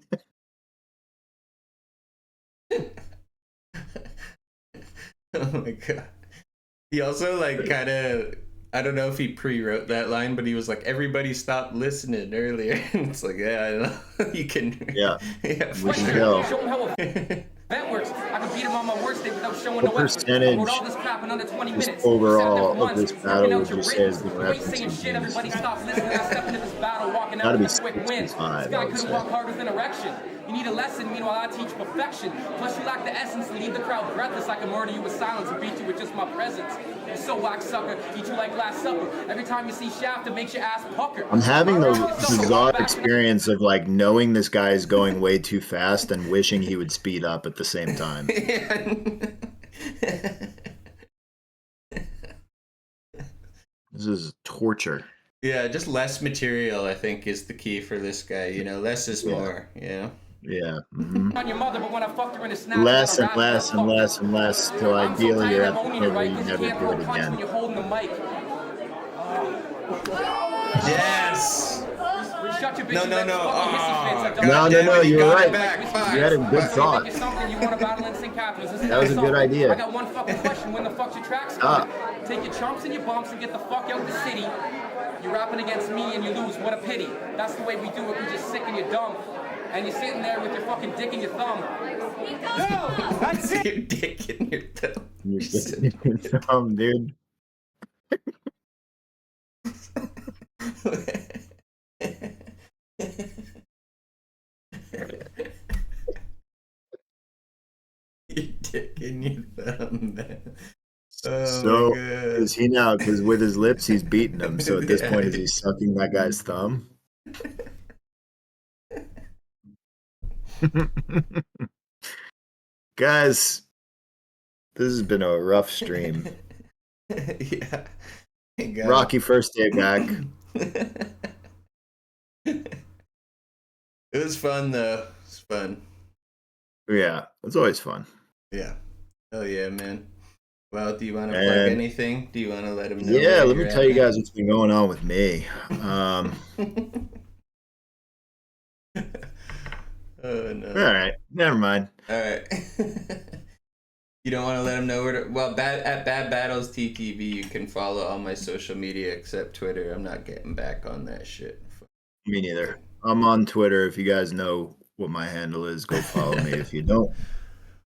Oh my god. He also like kind of, I don't know if he pre-wrote that line, but he was like, everybody stopped listening earlier. And it's like, yeah, I know. You can. Yeah. Yeah. We should go. show him how a vet works. I could beat him on my worst day without showing What no effort. percentage I wrote all this crap in under 20 minutes. overall You sat there for of this months battle working out would your you say writtens. has been You ain't saying referencing shit. Everybody stops listening. I stepped into this battle walking walking Gotta out be with a quick win. 65, This guy I would couldn't say. walk hard with an erection. You need a lesson, meanwhile I teach perfection. Plus you lack the essence to leave the crowd breathless. I can murder you with silence and beat you with just my presence. You're so whack, sucker. Eat you like Last Supper. Every time you see Shaft, it makes your ass pucker. I'm having the bizarre experience of like knowing this guy is going way too fast and wishing he would speed up at the same time. This is torture. Yeah, just less material, I think, is the key for this guy. You know, less is more. You know. Yeah. Mhm. On your mother, but when I fucked her in a snap, Less I and got a less and less and less till I'm so ideally tired you're of at the owning point you, where right? you 'Cause never can't do throw it a punch when again. you're holding the mic. Yes. Shut your bitch No, and no, let no. the fucking hissy fits. I've done No, that. no, no, you were got right. it back. You had a good thought. It's something you want to battle in St. Catharines. This is That was a not good something. idea. I got one fucking question. When the fuck's your tracks Ah. coming? Take your chumps and your bumps and get the fuck out the city. You're rapping against me and you lose. What a pity. That's the way we do it. We're just sick and you're dumb. And you're sitting there with your fucking dick in your thumb. No, that's it. Your dick in your thumb. You're sitting in your thumb, dude. Your dick in your thumb, man. Oh So my God. is he now? Because with his lips, he's beating him. So at this point, is he sucking that guy's thumb? Guys, this has been a rough stream. Yeah. Hey, guys. Rocky first day back. It was fun though. It was fun. Yeah, it's always fun. Yeah. Oh yeah, man. Well, do you want to And- plug anything? Do you want to let them know? Yeah, where let me you're tell at, you man? guys what's been going on with me. Oh no. All right, never mind. All right. You don't want to let them know where to. Well, at Bad Battles TTV, you can follow all my social media except Twitter. I'm not getting back on that shit. Me neither. I'm on Twitter. If you guys know what my handle is, go follow me. If you don't,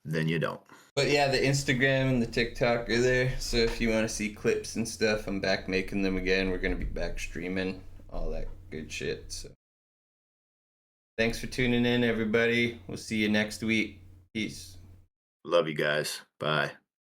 then you don't. But yeah, the Instagram and the TikTok are there. So if you want to see clips and stuff, I'm back making them again. We're going to be back streaming, all that good shit. So thanks for tuning in, everybody. We'll see you next week. Peace. Love you guys. Bye.